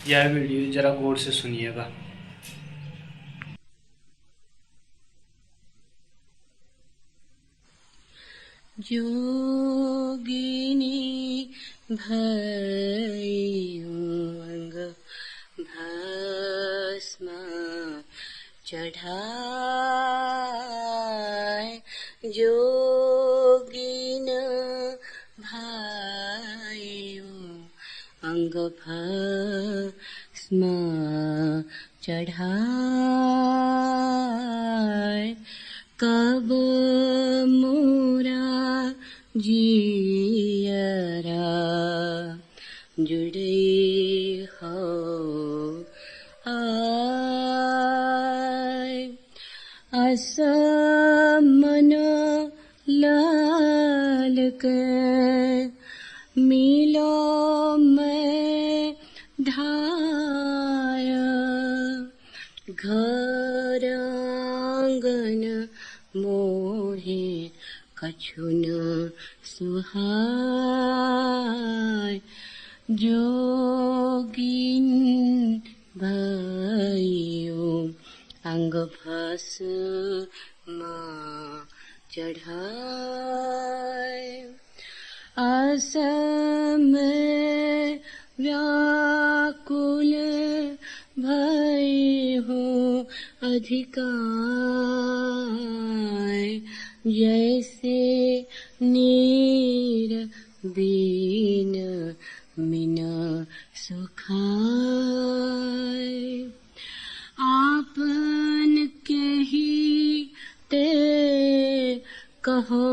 यह वीडियो जरा गौर से सुनिएगा। जोगिनी भयंग भस्म चढ़ाए, जोगिन भाइयों अंग भस्म चढ़ाए। कब मोरा जियरा जुड़े हो आय, असमन लाल के मिलो में ढाया, घर आंगन मोहे कछुन सुहाय, जोगिन भाइयों अंग भस्म चढ़ाए। असम व्याकुल भय हो अधिकार, जैसे नीर बीन मिन सुखाय। आपन के ही ते कहो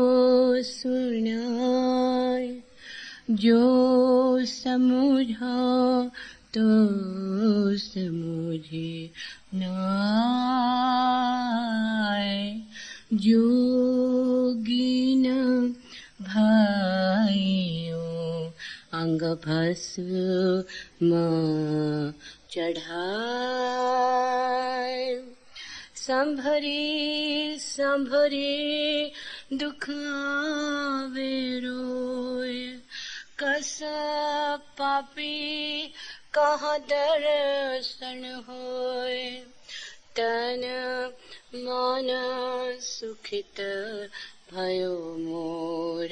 सुनाय, जो समझो तो समझे नाय, जोगिन भाइयों अंग भस्म चढ़ाए। संभरी संभरी दुख आवे रोए, कस पापी कहाँ दर्शन होए, तन मन सुखित भयो मोर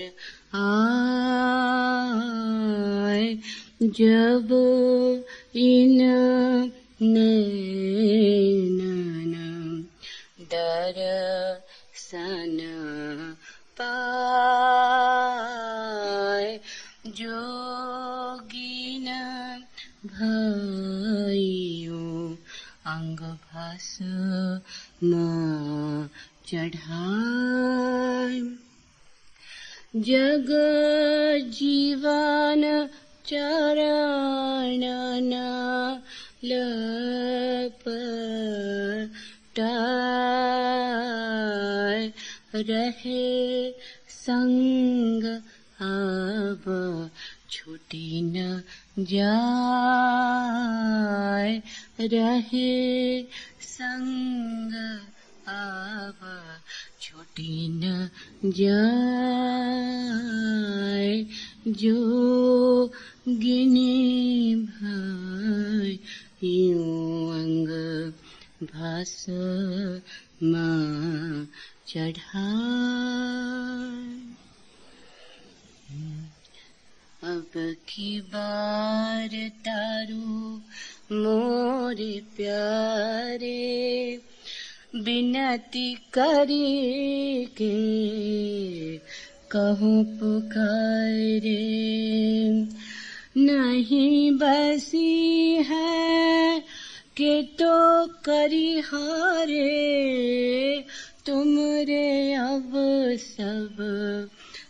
आय, जब इन नैनन दर्शन पाय, जोगिन भाइयों अंग भस्म चढ़ाए। जग जीवन चरण लपटाए, रहे संग अब छूटी न जाय, रहे संग अब छूटी न जाय, जोगिनी भाइयों अंग भस्म चढ़ाए। अब की बार तारू मोरे प्यारे, बिनती करी के कहूँ पुकारे, नहीं बसी है के तो करी हारे, तुमरे अब सब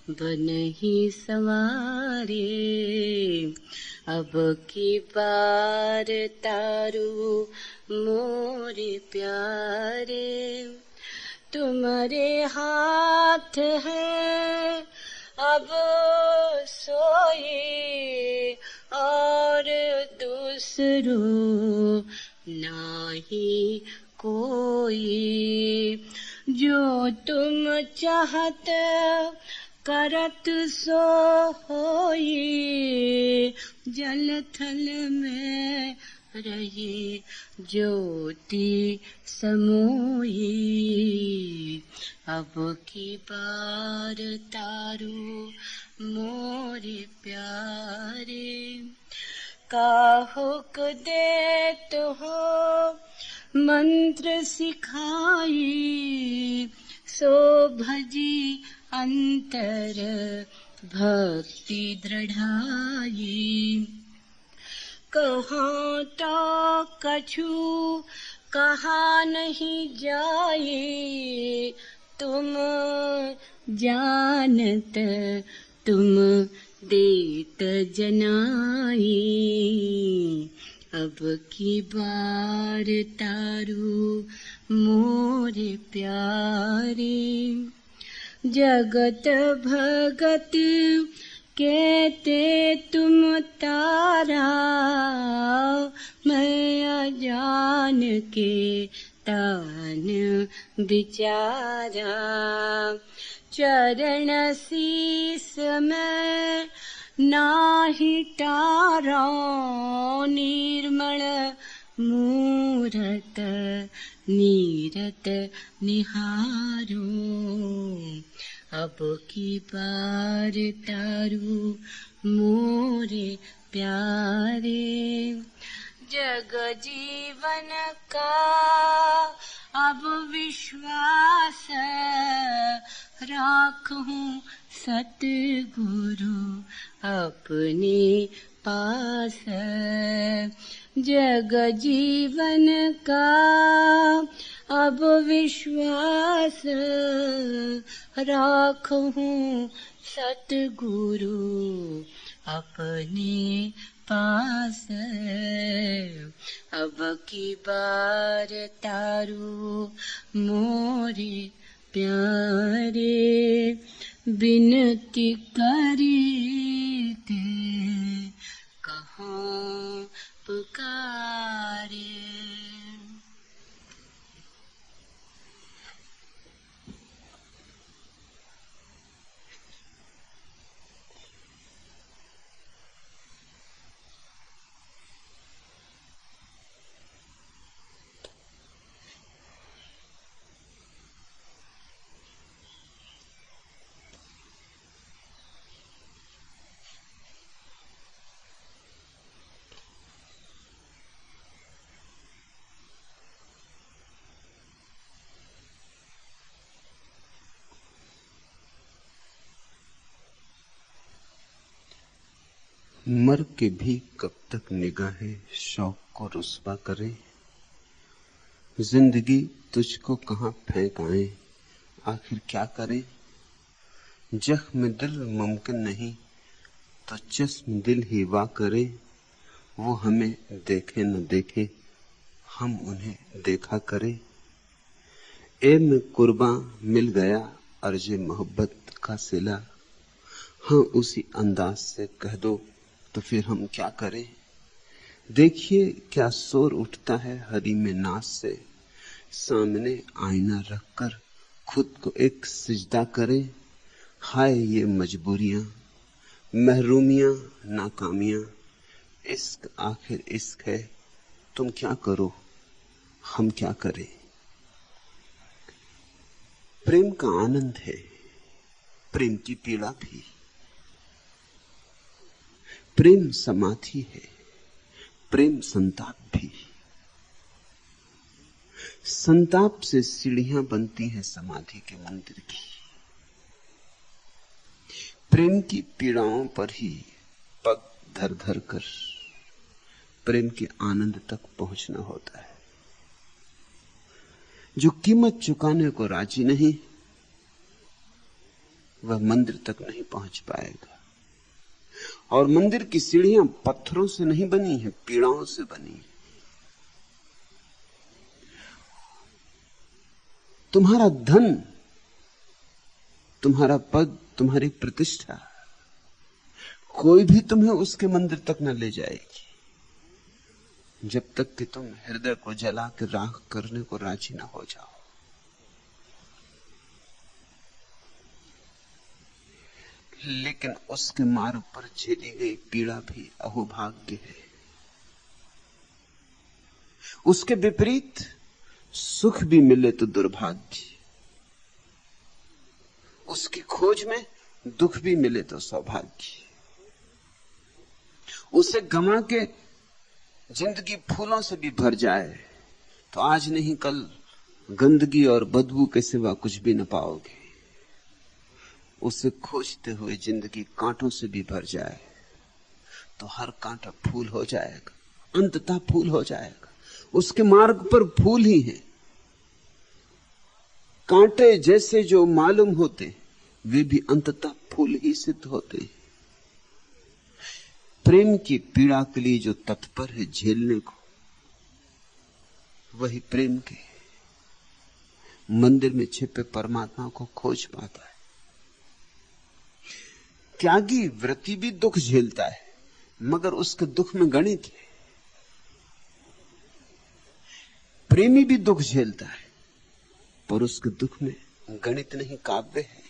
बनही सवारे। अब की बार तारू मोरे प्यारे, तुम्हारे हाथ है अब सोई, और दूसरों नाही कोई, जो तुम चाहत करत सो होई, जल थल में रही ज्योति समोई। अब की बार तारू मोरे प्यारे, काहुक देत हो मंत्र सिखाई। सो भजी अंतर भक्ति दृढ़ाई। कहाँ तो कछु कहा नहीं जाए, तुम जानत तुम देत जनाई। अब की बार तारू मोरे प्यारे, जगत भगत कहते तुम तारा। मैं अजान के तान बिचारा। चरण शीस में नाही टारा, निर्मल मूरत नीरत निहारो। अब की बार तारू मोरे प्यारे, जग जीवन का अब विश्वास राखूं सतगुरु अपने पास। जग जीवन का अब विश्वास राखूं सतगुरु अपने पास। अब की बार तारू मोरे प्यारे, बिनती करी ते कहाँ पुकारे। मर के भी कब तक निगाहें शौक को रुस्वा करे। जिंदगी तुझको कहाँ फेंक आए, आखिर क्या करे। जख्म दिल मुमकिन नहीं तो जिस्म दिल ही वाह करे। वो हमें देखे न देखे, हम उन्हें देखा करे। ए में कुर्बां मिल गया अर्ज़े मोहब्बत का सिला। हाँ उसी अंदाज से कह दो तो फिर हम क्या करें। देखिए क्या शोर उठता है हरी में नाच से। सामने आईना रखकर खुद को एक सिजदा करें। हाय ये मजबूरियां, महरूमियां, नाकामियां। इश्क आखिर इश्क है, तुम क्या करो हम क्या करें। प्रेम का आनंद है, प्रेम की पीड़ा भी। प्रेम समाधि है, प्रेम संताप भी। संताप से सीढ़ियां बनती हैं समाधि के मंदिर की। प्रेम की पीड़ाओं पर ही पग धर धर कर प्रेम के आनंद तक पहुंचना होता है। जो कीमत चुकाने को राजी नहीं, वह मंदिर तक नहीं पहुंच पाएगा। और मंदिर की सीढ़ियां पत्थरों से नहीं बनी है, पीड़ाओं से बनी है। तुम्हारा धन, तुम्हारा पद, तुम्हारी प्रतिष्ठा, कोई भी तुम्हें उसके मंदिर तक न ले जाएगी जब तक कि तुम हृदय को जला के राख करने को राजी न हो जाओ। लेकिन उसके मार्ग पर झेली गई पीड़ा भी अहोभाग्य है। उसके विपरीत सुख भी मिले तो दुर्भाग्य, उसकी खोज में दुख भी मिले तो सौभाग्य। उसे गमा के जिंदगी फूलों से भी भर जाए तो आज नहीं कल गंदगी और बदबू के सिवा कुछ भी न पाओगे। उसे खोजते हुए जिंदगी कांटों से भी भर जाए तो हर कांटा फूल हो जाएगा, अंततः फूल हो जाएगा। उसके मार्ग पर फूल ही है। कांटे जैसे जो मालूम होते वे भी अंततः फूल ही सिद्ध होते हैं। प्रेम की पीड़ा के लिए जो तत्पर है झेलने को, वही प्रेम के मंदिर में छिपे परमात्मा को खोज पाता है। त्यागी व्रती भी दुख झेलता है, मगर उसके दुख में गणित है। प्रेमी भी दुख झेलता है, पर उसके दुख में गणित नहीं, काव्य है।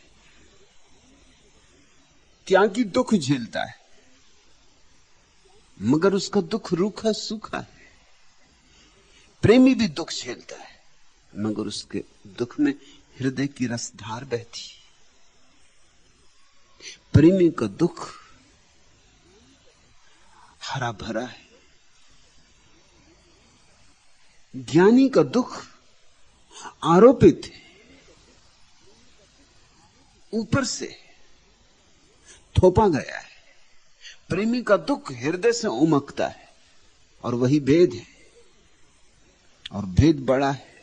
त्यागी दुख झेलता है, मगर उसका दुख रूखा सूखा है। प्रेमी भी दुख झेलता है, मगर उसके दुख में हृदय की रसधार बहती। प्रेमी का दुख हरा भरा है, ज्ञानी का दुख आरोपित है, ऊपर से थोपा गया है। प्रेमी का दुख हृदय से उमकता है, और वही भेद है, और भेद बड़ा है।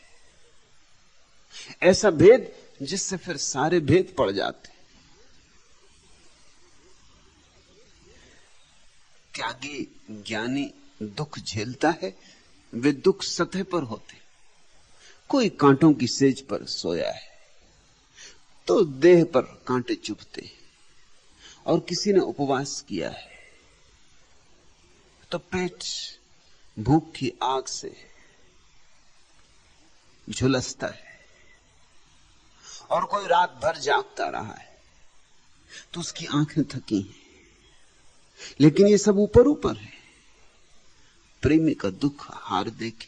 ऐसा भेद जिससे फिर सारे भेद पड़ जाते। त्यागी ज्ञानी दुख झेलता है, वे दुख सतह पर होते। कोई कांटों की सेज पर सोया है तो देह पर कांटे चुभते, और किसी ने उपवास किया है तो पेट भूख की आग से झुलसता है, और कोई रात भर जागता रहा है तो उसकी आंखें थकी हैं। लेकिन ये सब ऊपर ऊपर है। प्रेमी का दुख हार देके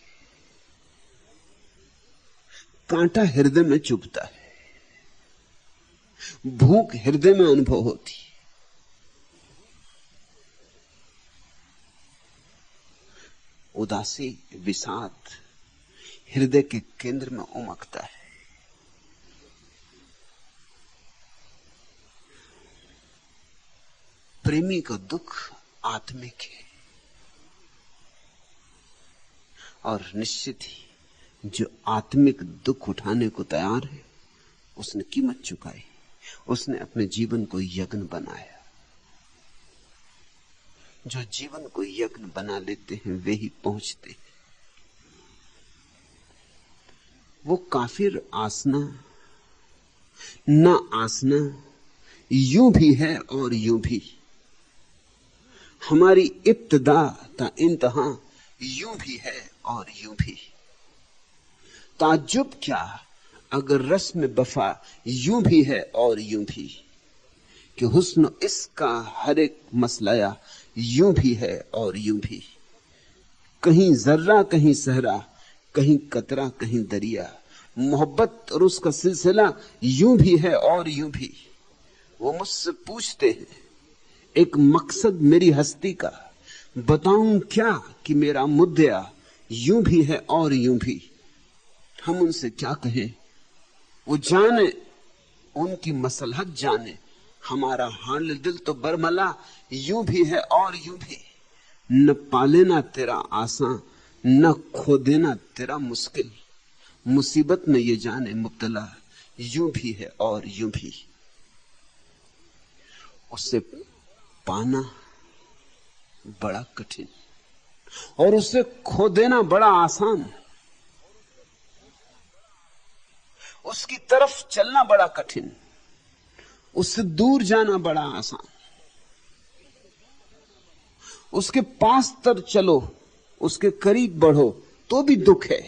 कांटा हृदय में चुभता है, भूख हृदय में अनुभव होती, उदासी विषाद हृदय के केंद्र में उमकता है। प्रेमी का दुख आत्मिक है, और निश्चित ही जो आत्मिक दुख उठाने को तैयार है उसने कीमत चुकाई, उसने अपने जीवन को यज्ञ बनाया। जो जीवन को यज्ञ बना लेते हैं वे ही पहुंचते हैं। वो काफिर आसना न आसना यूं भी है और यूं भी। हमारी इब्तिदा ता इंतहा यूं भी है और यूं भी। ताज्जुब क्या अगर रस्म वफा यूं भी है और यूं भी, कि हुस्न इसका हर एक मसलाया यूं भी है और यूं भी। कहीं जर्रा कहीं सहरा, कहीं कतरा कहीं दरिया, मोहब्बत और उसका सिलसिला यूं भी है और यूं भी। वो मुझसे पूछते हैं एक मकसद मेरी हस्ती का, बताऊं क्या कि मेरा मुद्दा यूं भी है और यूं भी। हम उनसे क्या कहें, वो जाने, उनकी मसलहत जाने। हमारा हाल दिल तो बरमला यूं भी है और यूं भी। न पालेना तेरा आसान, न खो देना तेरा मुश्किल। मुसीबत में ये जाने मुब्तला यूं भी है और यूं भी। उसे पाना बड़ा कठिन और उसे खो देना बड़ा आसान। उसकी तरफ चलना बड़ा कठिन, उससे दूर जाना बड़ा आसान। उसके पास तर चलो, उसके करीब बढ़ो तो भी दुख है,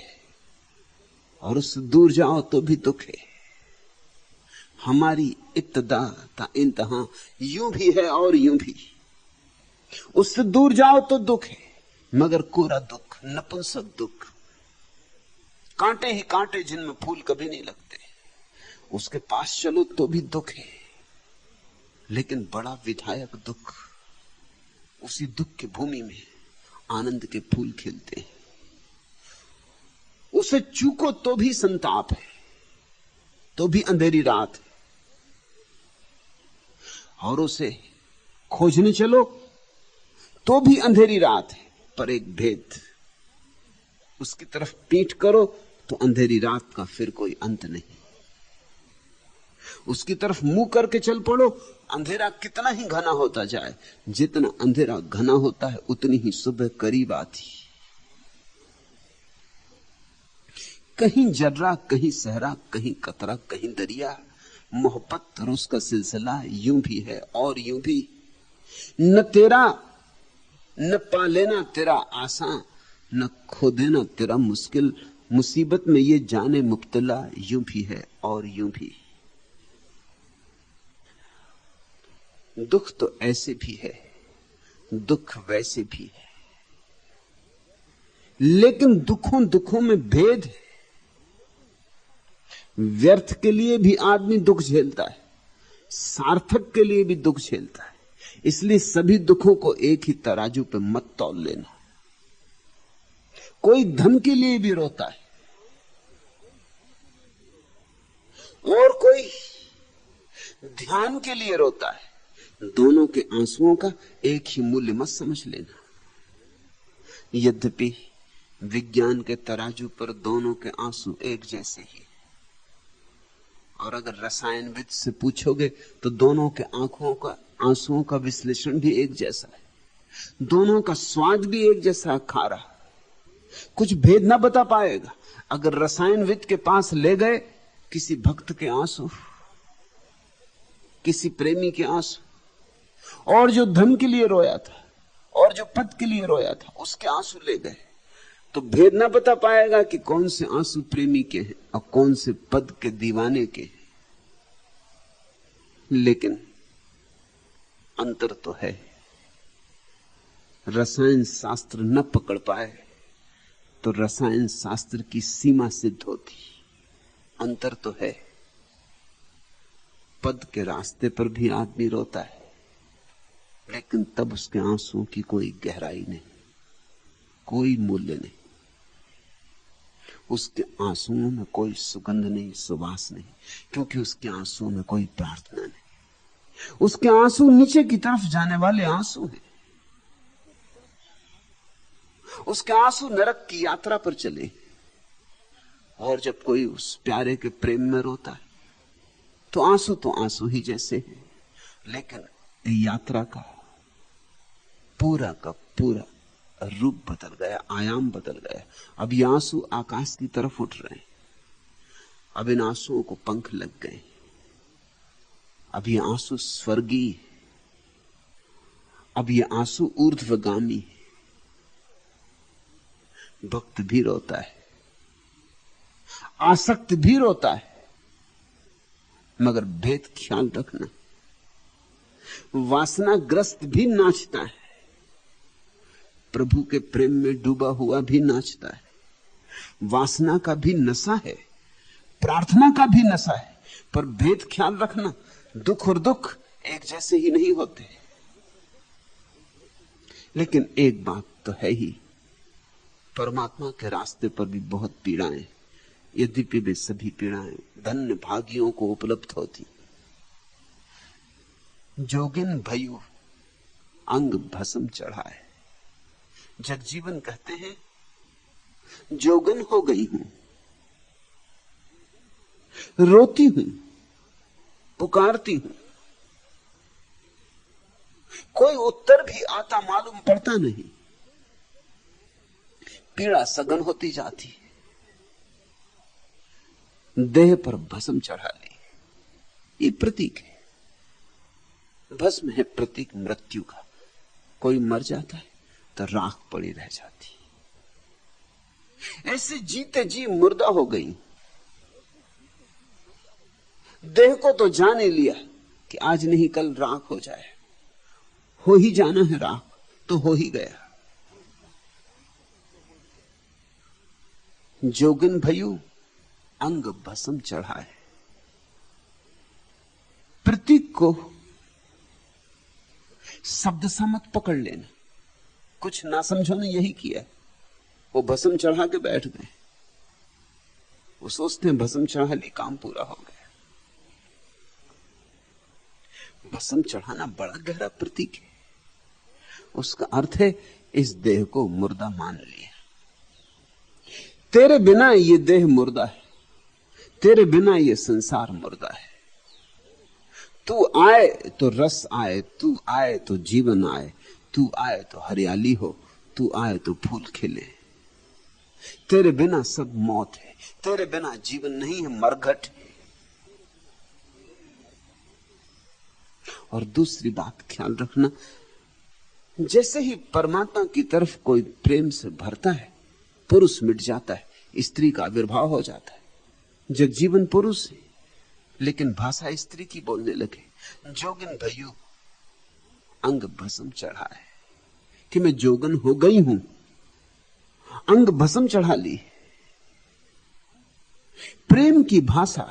और उससे दूर जाओ तो भी दुख है। हमारी इब्तिदा ता इंतहा यूं भी है और यूं भी। उससे दूर जाओ तो दुख है, मगर कोरा दुख, नपुंसक दुख, कांटे ही कांटे जिनमें फूल कभी नहीं लगते। उसके पास चलो तो भी दुख है, लेकिन बड़ा विधायक दुख। उसी दुख की भूमि में आनंद के फूल खिलते हैं। उसे चूको तो भी संताप है, तो भी अंधेरी रात है। और उसे खोजने चलो तो भी अंधेरी रात है। पर एक भेद, उसकी तरफ पीठ करो तो अंधेरी रात का फिर कोई अंत नहीं। उसकी तरफ मुंह करके चल पड़ो, अंधेरा कितना ही घना होता जाए, जितना अंधेरा घना होता है उतनी ही सुबह करीब आती। कहीं जर्रा, कहीं सहरा, कहीं कतरा, कहीं दरिया। मोहब्बत और उसका सिलसिला यूं भी है और यूं भी। न तेरा न पा लेना तेरा आसान, न खो देना तेरा मुश्किल। मुसीबत में ये जाने मुब्तला यूं भी है और यूं भी। दुख तो ऐसे भी है, दुख वैसे भी है, लेकिन दुखों दुखों में भेद है। व्यर्थ के लिए भी आदमी दुख झेलता है, सार्थक के लिए भी दुख झेलता है। इसलिए सभी दुखों को एक ही तराजू पे मत तौल लेना। कोई धन के लिए भी रोता है और कोई ध्यान के लिए रोता है। दोनों के आंसुओं का एक ही मूल्य मत समझ लेना। यद्यपि विज्ञान के तराजू पर दोनों के आंसू एक जैसे ही, और अगर रसायनविद से पूछोगे तो दोनों के आंखों का आंसुओं का विश्लेषण भी एक जैसा है। दोनों का स्वाद भी एक जैसा खारा, कुछ भेद ना बता पाएगा। अगर रसायनविद के पास ले गए किसी भक्त के आंसू, किसी प्रेमी के आंसू, और जो धन के लिए रोया था और जो पद के लिए रोया था उसके आंसू ले गए, तो भेद ना बता पाएगा कि कौन से आंसू प्रेमी के हैं और कौन से पद के दीवाने के हैं। लेकिन अंतर तो है। रसायन शास्त्र न पकड़ पाए तो रसायन शास्त्र की सीमा सिद्ध होती। अंतर तो है। पद के रास्ते पर भी आदमी रोता है, लेकिन तब उसके आंसुओं की कोई गहराई नहीं, कोई मूल्य नहीं। उसके आंसुओं में कोई सुगंध नहीं, सुवास नहीं, क्योंकि उसके आंसुओं में कोई प्रार्थना नहीं। उसके आंसू नीचे की तरफ जाने वाले आंसू हैं। उसके आंसू नरक की यात्रा पर चले। और जब कोई उस प्यारे के प्रेम में रोता है तो आंसू ही जैसे हैं, लेकिन यात्रा का पूरा रूप बदल गया, आयाम बदल गया। अब ये आंसू आकाश की तरफ उठ रहे हैं। अब इन आंसुओं को पंख लग गए। अब ये आंसू स्वर्गीय, अब ये आंसू ऊर्ध्वगामी। भक्त भी रोता है, आसक्त भी रोता है, मगर भेद ख्याल रखना, वासनाग्रस्त भी नाचता है, प्रभु के प्रेम में डूबा हुआ भी नाचता है। वासना का भी नशा है, प्रार्थना का भी नशा है, पर भेद ख्याल रखना, दुख और दुख एक जैसे ही नहीं होते। लेकिन एक बात तो है ही, परमात्मा के रास्ते पर भी बहुत पीड़ाएं, यद्यपि वे सभी पीड़ाएं धन्य भागियों को उपलब्ध होती। जोगिन भयु अंग भस्म चढ़ाए। जगजीवन कहते हैं, जोगन हो गई हूं, रोती हूं, पुकारती हूं, कोई उत्तर भी आता मालूम पड़ता नहीं। पीड़ा सघन होती जाती है, देह पर भस्म चढ़ा ली। ये प्रतीक है, भस्म है प्रतीक मृत्यु का। कोई मर जाता है तो राख पड़ी रह जाती। ऐसे जीते जी मुर्दा हो गई। देह को तो जान ही लिया कि आज नहीं कल राख हो जाए, हो ही जाना है राख, तो हो ही गया। जोगिन भयू अंग भस्म चढ़ाए। प्रतीक को शब्द सा मत पकड़ लेना। कुछ ना समझो ने यही किया। वो भस्म चढ़ा के बैठ गए। वो सोचते हैं भस्म चढ़ा ली, काम पूरा हो गया। भस्म चढ़ाना बड़ा गहरा प्रतीक है। उसका अर्थ है इस देह को मुर्दा मान लिया। तेरे बिना ये देह मुर्दा है, तेरे बिना ये संसार मुर्दा है। तू आए तो रस आए, तू आए तो जीवन आए, तू आए तो हरियाली हो, तू आए तो फूल खिले। तेरे बिना सब मौत है, तेरे बिना जीवन नहीं है, मरघट है। और दूसरी बात ख्याल रखना, जैसे ही परमात्मा की तरफ कोई प्रेम से भरता है, पुरुष मिट जाता है, स्त्री का आविर्भाव हो जाता है। जगजीवन पुरुष है लेकिन भाषा स्त्री की बोलने लगे। जोगिन भयू अंग भस्म चढ़ा है कि मैं जोगन हो गई हूं, अंग भस्म चढ़ा ली। प्रेम की भाषा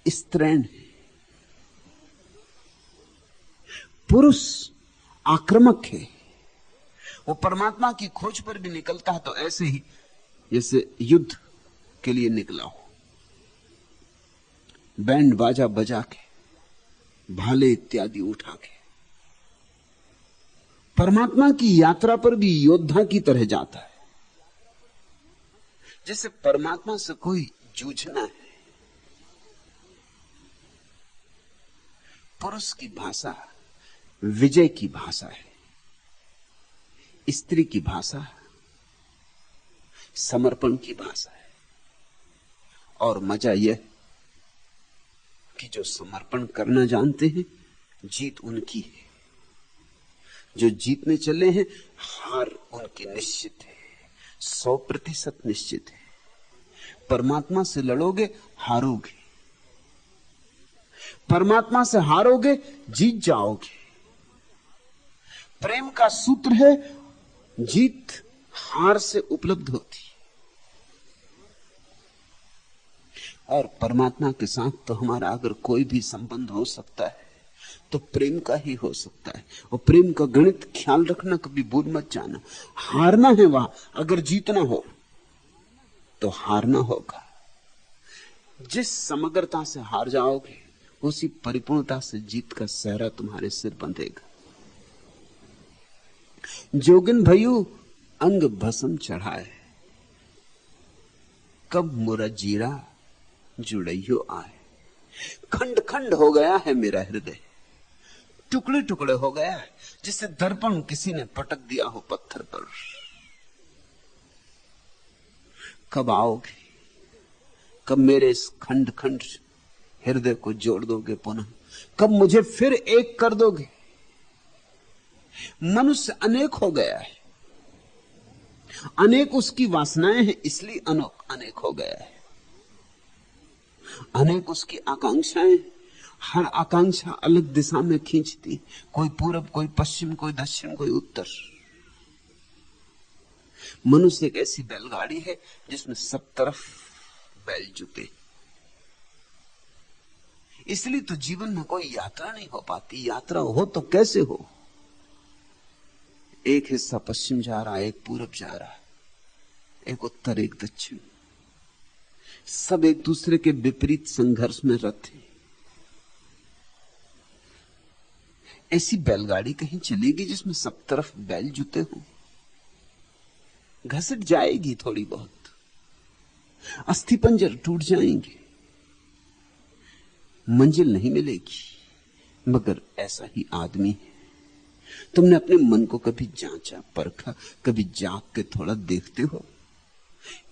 स्त्रैण है। पुरुष आक्रामक है। वो परमात्मा की खोज पर भी निकलता है तो ऐसे ही जैसे युद्ध के लिए निकला हो, बैंड बाजा बजा के, भाले इत्यादि उठा के। परमात्मा की यात्रा पर भी योद्धा की तरह जाता है। जैसे परमात्मा से कोई जूझना है। पुरुष की भाषा विजय की भाषा है, स्त्री की भाषा समर्पण की भाषा है। और मजा यह कि जो समर्पण करना जानते हैं, जीत उनकी है। जो जीतने चले हैं, हार उनकी निश्चित है, 100% निश्चित है। परमात्मा से लड़ोगे, हारोगे। परमात्मा से हारोगे, जीत जाओगे। प्रेम का सूत्र है, जीत हार से उपलब्ध होती है। और परमात्मा के साथ तो हमारा अगर कोई भी संबंध हो सकता है तो प्रेम का ही हो सकता है। और प्रेम का गणित ख्याल रखना, कभी भूल मत जाना। हारना है वहां, अगर जीतना हो तो हारना होगा। जिस समग्रता से हार जाओगे, उसी परिपूर्णता से जीत का सहरा तुम्हारे सिर बंधेगा। जोगिन भयू अंग भस्म चढ़ाए, कब मुरा जीरा जुड़ैयो आए। खंड खंड हो गया है मेरा हृदय, टुकड़े टुकड़े हो गया है, जिसे दर्पण किसी ने पटक दिया हो पत्थर पर। कब आओगे? कब मेरे इस खंड खंड हृदय को जोड़ दोगे पुनः? कब मुझे फिर एक कर दोगे? मनुष्य अनेक हो गया है, अनेक उसकी वासनाएं हैं, इसलिए अनेक हो गया है। अनेक उसकी आकांक्षाएं, हर आकांक्षा अलग दिशा में खींचती, कोई पूरब, कोई पश्चिम, कोई दक्षिण, कोई उत्तर। मनुष्य एक ऐसी बैलगाड़ी है जिसमें सब तरफ बैल जुटे। इसलिए तो जीवन में कोई यात्रा नहीं हो पाती। यात्रा हो तो कैसे हो? एक हिस्सा पश्चिम जा रहा है, एक पूरब जा रहा है, एक उत्तर, एक दक्षिण, सब एक दूसरे के विपरीत संघर्ष में रत हैं। ऐसी बैलगाड़ी कहीं चलेगी जिसमें सब तरफ बैल जुटे हों? घसट जाएगी थोड़ी बहुत, अस्थिपंजर टूट जाएंगे, मंजिल नहीं मिलेगी। मगर ऐसा ही आदमी है। तुमने अपने मन को कभी जांचा, परखा, कभी जाग के थोड़ा देखते हो?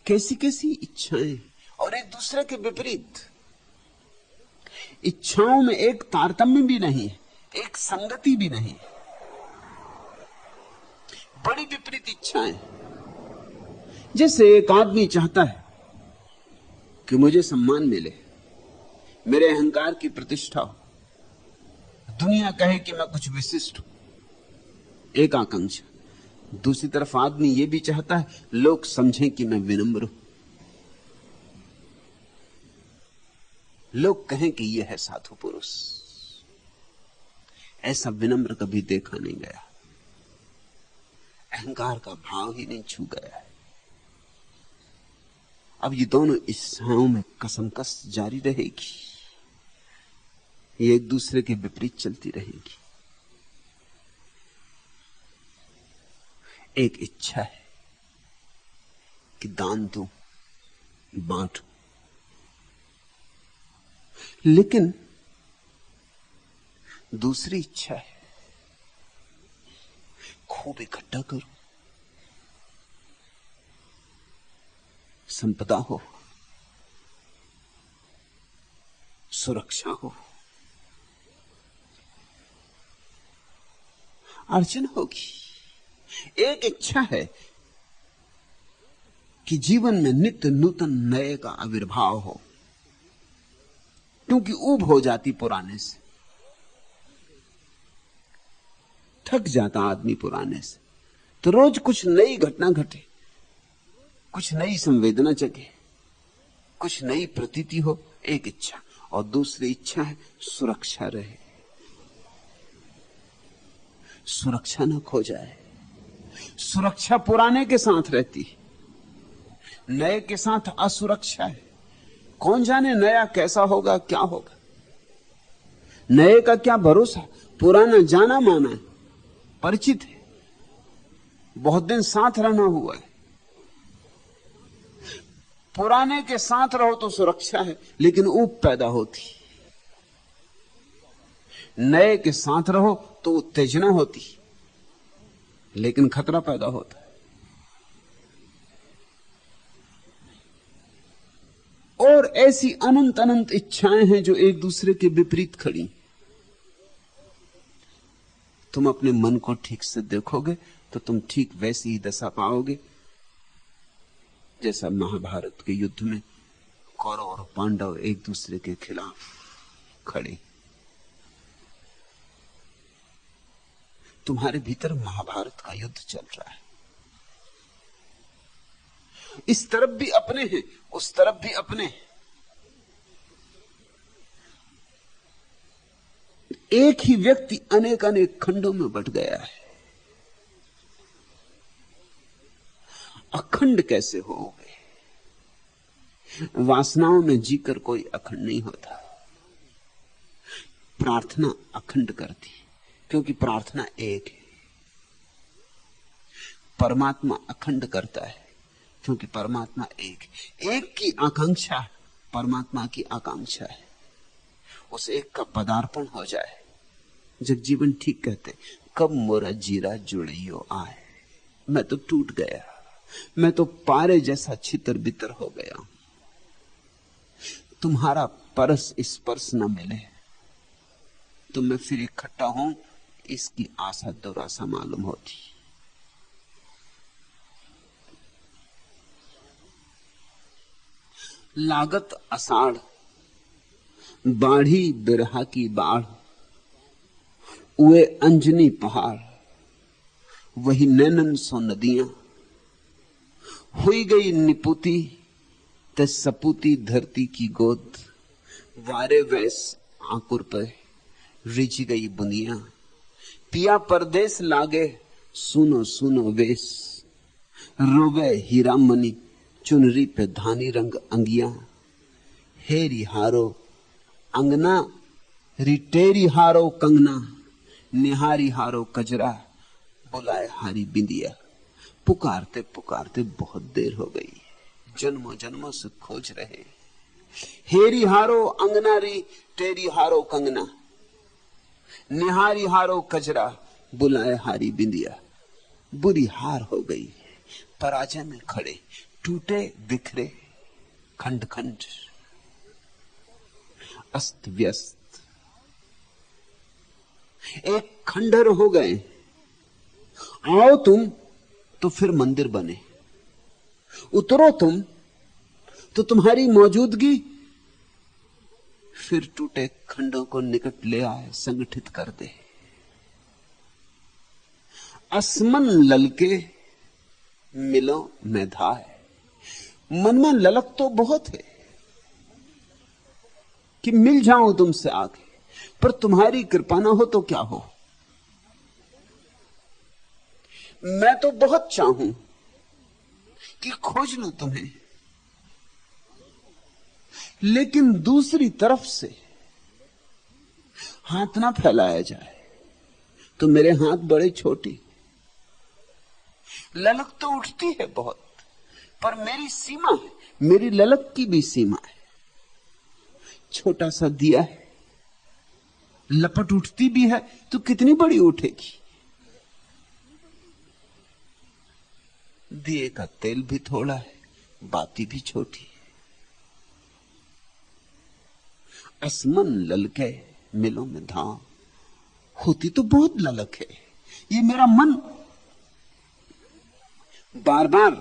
कैसी कैसी इच्छाएं, और एक दूसरे के विपरीत। इच्छाओं में एक तारतम्य भी नहीं है, एक संगति भी नहीं, बड़ी विपरीत इच्छाएं। जैसे एक आदमी चाहता है कि मुझे सम्मान मिले, मेरे अहंकार की प्रतिष्ठा हो, दुनिया कहे कि मैं कुछ विशिष्ट हूं, एक आकांक्षा। दूसरी तरफ आदमी ये भी चाहता है लोग समझें कि मैं विनम्र हूं, लोग कहें कि यह है साधु पुरुष। ऐसा विनम्र कभी देखा नहीं गया, अहंकार का भाव ही नहीं छू गया है। अब ये दोनों इच्छाओं में कसमकस जारी रहेगी, ये एक दूसरे के विपरीत चलती रहेगी। एक इच्छा है कि दान दूं, बांटूं, लेकिन दूसरी इच्छा है खूब इकट्ठा करूं, संपदा हो, सुरक्षा हो, अर्जन होगी। एक इच्छा है कि जीवन में नित्य नूतन नए का आविर्भाव हो, क्योंकि ऊब हो जाती पुराने से, थक जाता आदमी पुराने से। तो रोज कुछ नई घटना घटे, कुछ नई संवेदना जगे, कुछ नई प्रतीति हो, एक इच्छा। और दूसरी इच्छा है सुरक्षा रहे, सुरक्षा न खो जाए। सुरक्षा पुराने के साथ रहती, नए के साथ असुरक्षा है। कौन जाने नया कैसा होगा, क्या होगा। नए का क्या भरोसा, पुराना जाना माना है, परिचित है, बहुत दिन साथ रहना हुआ है। पुराने के साथ रहो तो सुरक्षा है, लेकिन ऊब पैदा होती। नए के साथ रहो तो उत्तेजना होती, लेकिन खतरा पैदा होता है। और ऐसी अनंत अनंत इच्छाएं हैं जो एक दूसरे के विपरीत खड़ी। तुम अपने मन को ठीक से देखोगे तो तुम ठीक वैसी ही दशा पाओगे जैसा महाभारत के युद्ध में कौरव और पांडव एक दूसरे के खिलाफ खड़े। तुम्हारे भीतर महाभारत का युद्ध चल रहा है। इस तरफ भी अपने हैं, उस तरफ भी अपने हैं। एक ही व्यक्ति अनेक अनेक खंडों में बंट गया है। अखंड कैसे हो गए? वासनाओं में जीकर कोई अखंड नहीं होता। प्रार्थना अखंड करती, क्योंकि प्रार्थना एक है। परमात्मा अखंड करता है, क्योंकि परमात्मा एक है। एक की आकांक्षा परमात्मा की आकांक्षा है। उस एक का पदार्पण हो जाए। जगजीवन ठीक कहते, कब मोरा जीरा जुड़ियो आए। मैं तो टूट गया, मैं तो पारे जैसा छितर बितर हो गया। तुम्हारा परस स्पर्श न मिले तो मैं फिर इकट्ठा हूं, इसकी आशा दुराशा मालूम होती। लागत अषाढ़, बाढ़ी बिरहा की बाढ़, उए अंजनी पहाड़, वही नैनन सो नदियां, हुई गई निपुती ते सपूती धरती की गोद, वारे वैस आंकुर पे रिझ गई बुनिया, पिया परदेस लागे सुनो सुनो वेश, रोवे हीरा मनी चुनरी पे धानी रंग अंगिया, हेरी हारो अंगना रिटेरी हारो कंगना, निहारी हारो कजरा, बुलाए हारी बिंदिया। पुकारते पुकारते बहुत देर हो गई, जन्मों जन्मों से खोज रहे। हेरी हारो अंगना री टेरी हारो कंगना, निहारी हारो कजरा, बुलाए हारी बिंदिया। बुरी हार हो गई, पराजय में खड़े, टूटे बिखरे, खंड खंड, अस्त व्यस्त, एक खंडहर हो गए। आओ तुम तो फिर मंदिर बने, उतरो तुम तो तुम्हारी मौजूदगी फिर टूटे खंडों को निकट ले आए, संगठित कर दे। असमन ललके मिलो में धाय। मन में ललक तो बहुत है कि मिल जाऊं तुमसे आगे, पर तुम्हारी कृपा ना हो तो क्या हो। मैं तो बहुत चाहूं कि खोज लूं तुम्हें, लेकिन दूसरी तरफ से हाथ ना फैलाया जाए तो मेरे हाथ बड़े छोटे। ललक तो उठती है बहुत, पर मेरी सीमा है, मेरी ललक की भी सीमा है। छोटा सा दिया है, लपट उठती भी है तो कितनी बड़ी उठेगी। दिए का तेल भी थोड़ा है, बाती भी छोटी है। असमन ललके मिलो में धाम, होती तो बहुत ललक है। ये मेरा मन बार बार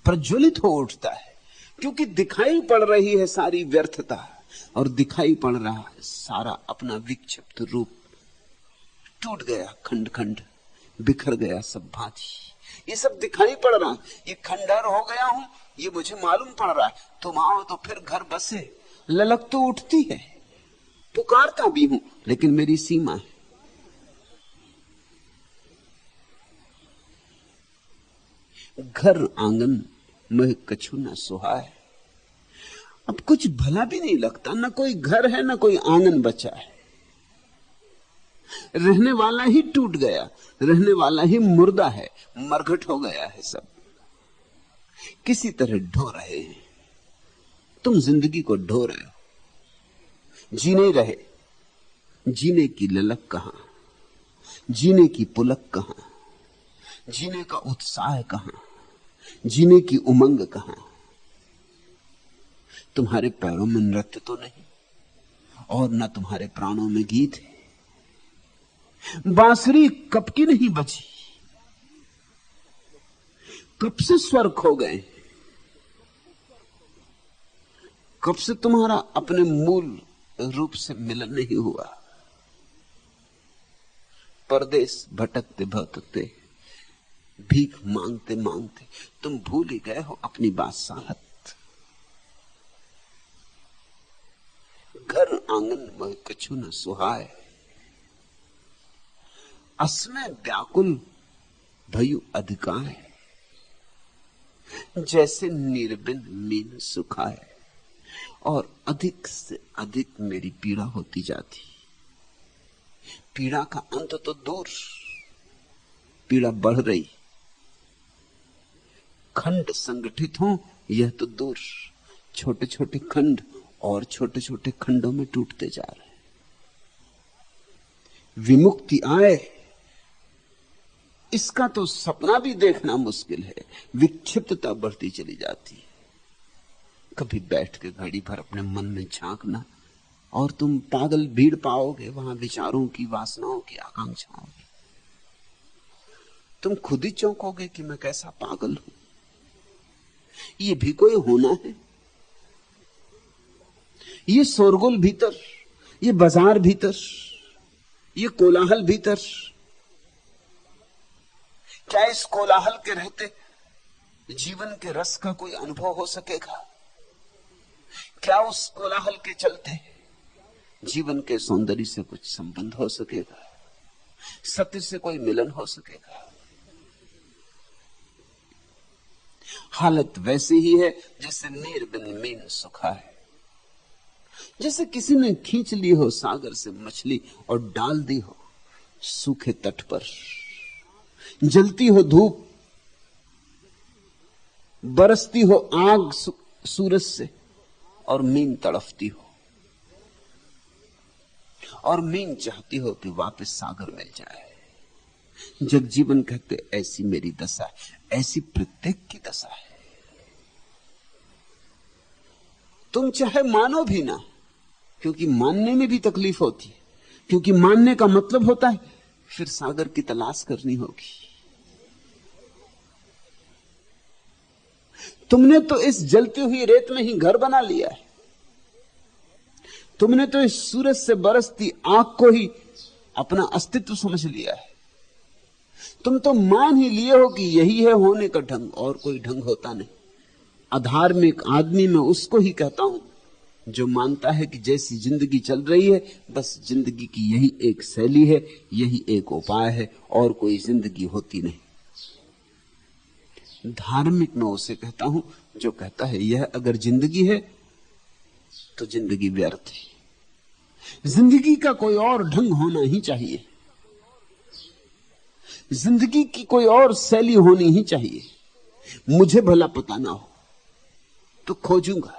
प्रज्वलित हो उठता है, क्योंकि दिखाई पड़ रही है सारी व्यर्थता, और दिखाई पड़ रहा है सारा अपना विक्षिप्त रूप। टूट गया खंड खंड, बिखर गया सब भांति। ये सब दिखाई पड़ रहा है, ये खंडहर हो गया हूं, ये मुझे मालूम पड़ रहा है। तुम आओ तो फिर घर बसे। ललक तो उठती है, पुकारता भी हूं, लेकिन मेरी सीमा है। घर आंगन में कछु न सुहाए। अब कुछ भला भी नहीं लगता, ना कोई घर है ना कोई आंगन बचा है। रहने वाला ही टूट गया, रहने वाला ही मुर्दा है, मरघट हो गया है सब। किसी तरह ढो रहे हैं, तुम जिंदगी को ढो रहे हो। जी नहीं रहे, जीने की ललक कहां, जीने की पुलक कहां, जीने का उत्साह कहां, जीने की उमंग कहां। तुम्हारे पैरों में नृत्य तो नहीं, और न तुम्हारे प्राणों में गीत है। बांसुरी कब की नहीं बची, कब से स्वर खो गए, कब से तुम्हारा अपने मूल रूप से मिलन नहीं हुआ। परदेश भटकते भटकते, भीख मांगते मांगते तुम भूल ही गए हो अपनी बादशाहत। घर आंगन में कछु न सुहाए, असमय व्याकुल भयु अधिकाय। जैसे निर्बिन मीन सुखाए, और अधिक से अधिक मेरी पीड़ा होती जाती। पीड़ा का अंत तो दूर, पीड़ा बढ़ रही। खंड संगठित हो यह तो दूर, छोटे छोटे खंड और छोटे छोटे खंडों में टूटते जा रहे हैं। विमुक्ति आए, इसका तो सपना भी देखना मुश्किल है। विक्षिप्तता बढ़ती चली जाती है। कभी बैठ के घड़ी भर अपने मन में झांकना, और तुम पागल भीड़ पाओगे वहां विचारों की, वासनाओं की, आकांक्षाओं की। तुम खुद ही चौंकोगे कि मैं कैसा पागल हूं। ये भी कोई होना है? ये शोरगुल भीतर, ये बाजार भीतर, ये कोलाहल भीतर, क्या इस कोलाहल के रहते जीवन के रस का कोई अनुभव हो सकेगा? क्या उस कोलाहल के चलते जीवन के सौंदर्य से कुछ संबंध हो सकेगा? सत्य से कोई मिलन हो सकेगा? हालत वैसी ही है जैसे निर्बिन मीन सुखा है। जैसे किसी ने खींच ली हो सागर से मछली और डाल दी हो सूखे तट पर। जलती हो धूप, बरसती हो आग सूरज से, और मीन तड़फती हो, और मीन चाहती हो कि वापस सागर मिल जाए। जगजीवन कहते ऐसी मेरी दशा है, ऐसी प्रत्येक की दशा है। तुम चाहे मानो भी ना, क्योंकि मानने में भी तकलीफ होती है, क्योंकि मानने का मतलब होता है फिर सागर की तलाश करनी होगी। तुमने तो इस जलती हुई रेत में ही घर बना लिया है। तुमने तो इस सूरज से बरसती आग को ही अपना अस्तित्व समझ लिया है। तुम तो मान ही लिए हो कि यही है होने का ढंग, और कोई ढंग होता नहीं। अधार्मिक आदमी मैं उसको ही कहता हूं जो मानता है कि जैसी जिंदगी चल रही है बस जिंदगी की यही एक शैली है, यही एक उपाय है, और कोई जिंदगी होती नहीं। धार्मिक मैं उसे कहता हूं जो कहता है यह अगर जिंदगी है तो जिंदगी व्यर्थ है। जिंदगी का कोई और ढंग होना ही चाहिए, जिंदगी की कोई और शैली होनी ही चाहिए। मुझे भला पता ना हो तो खोजूंगा।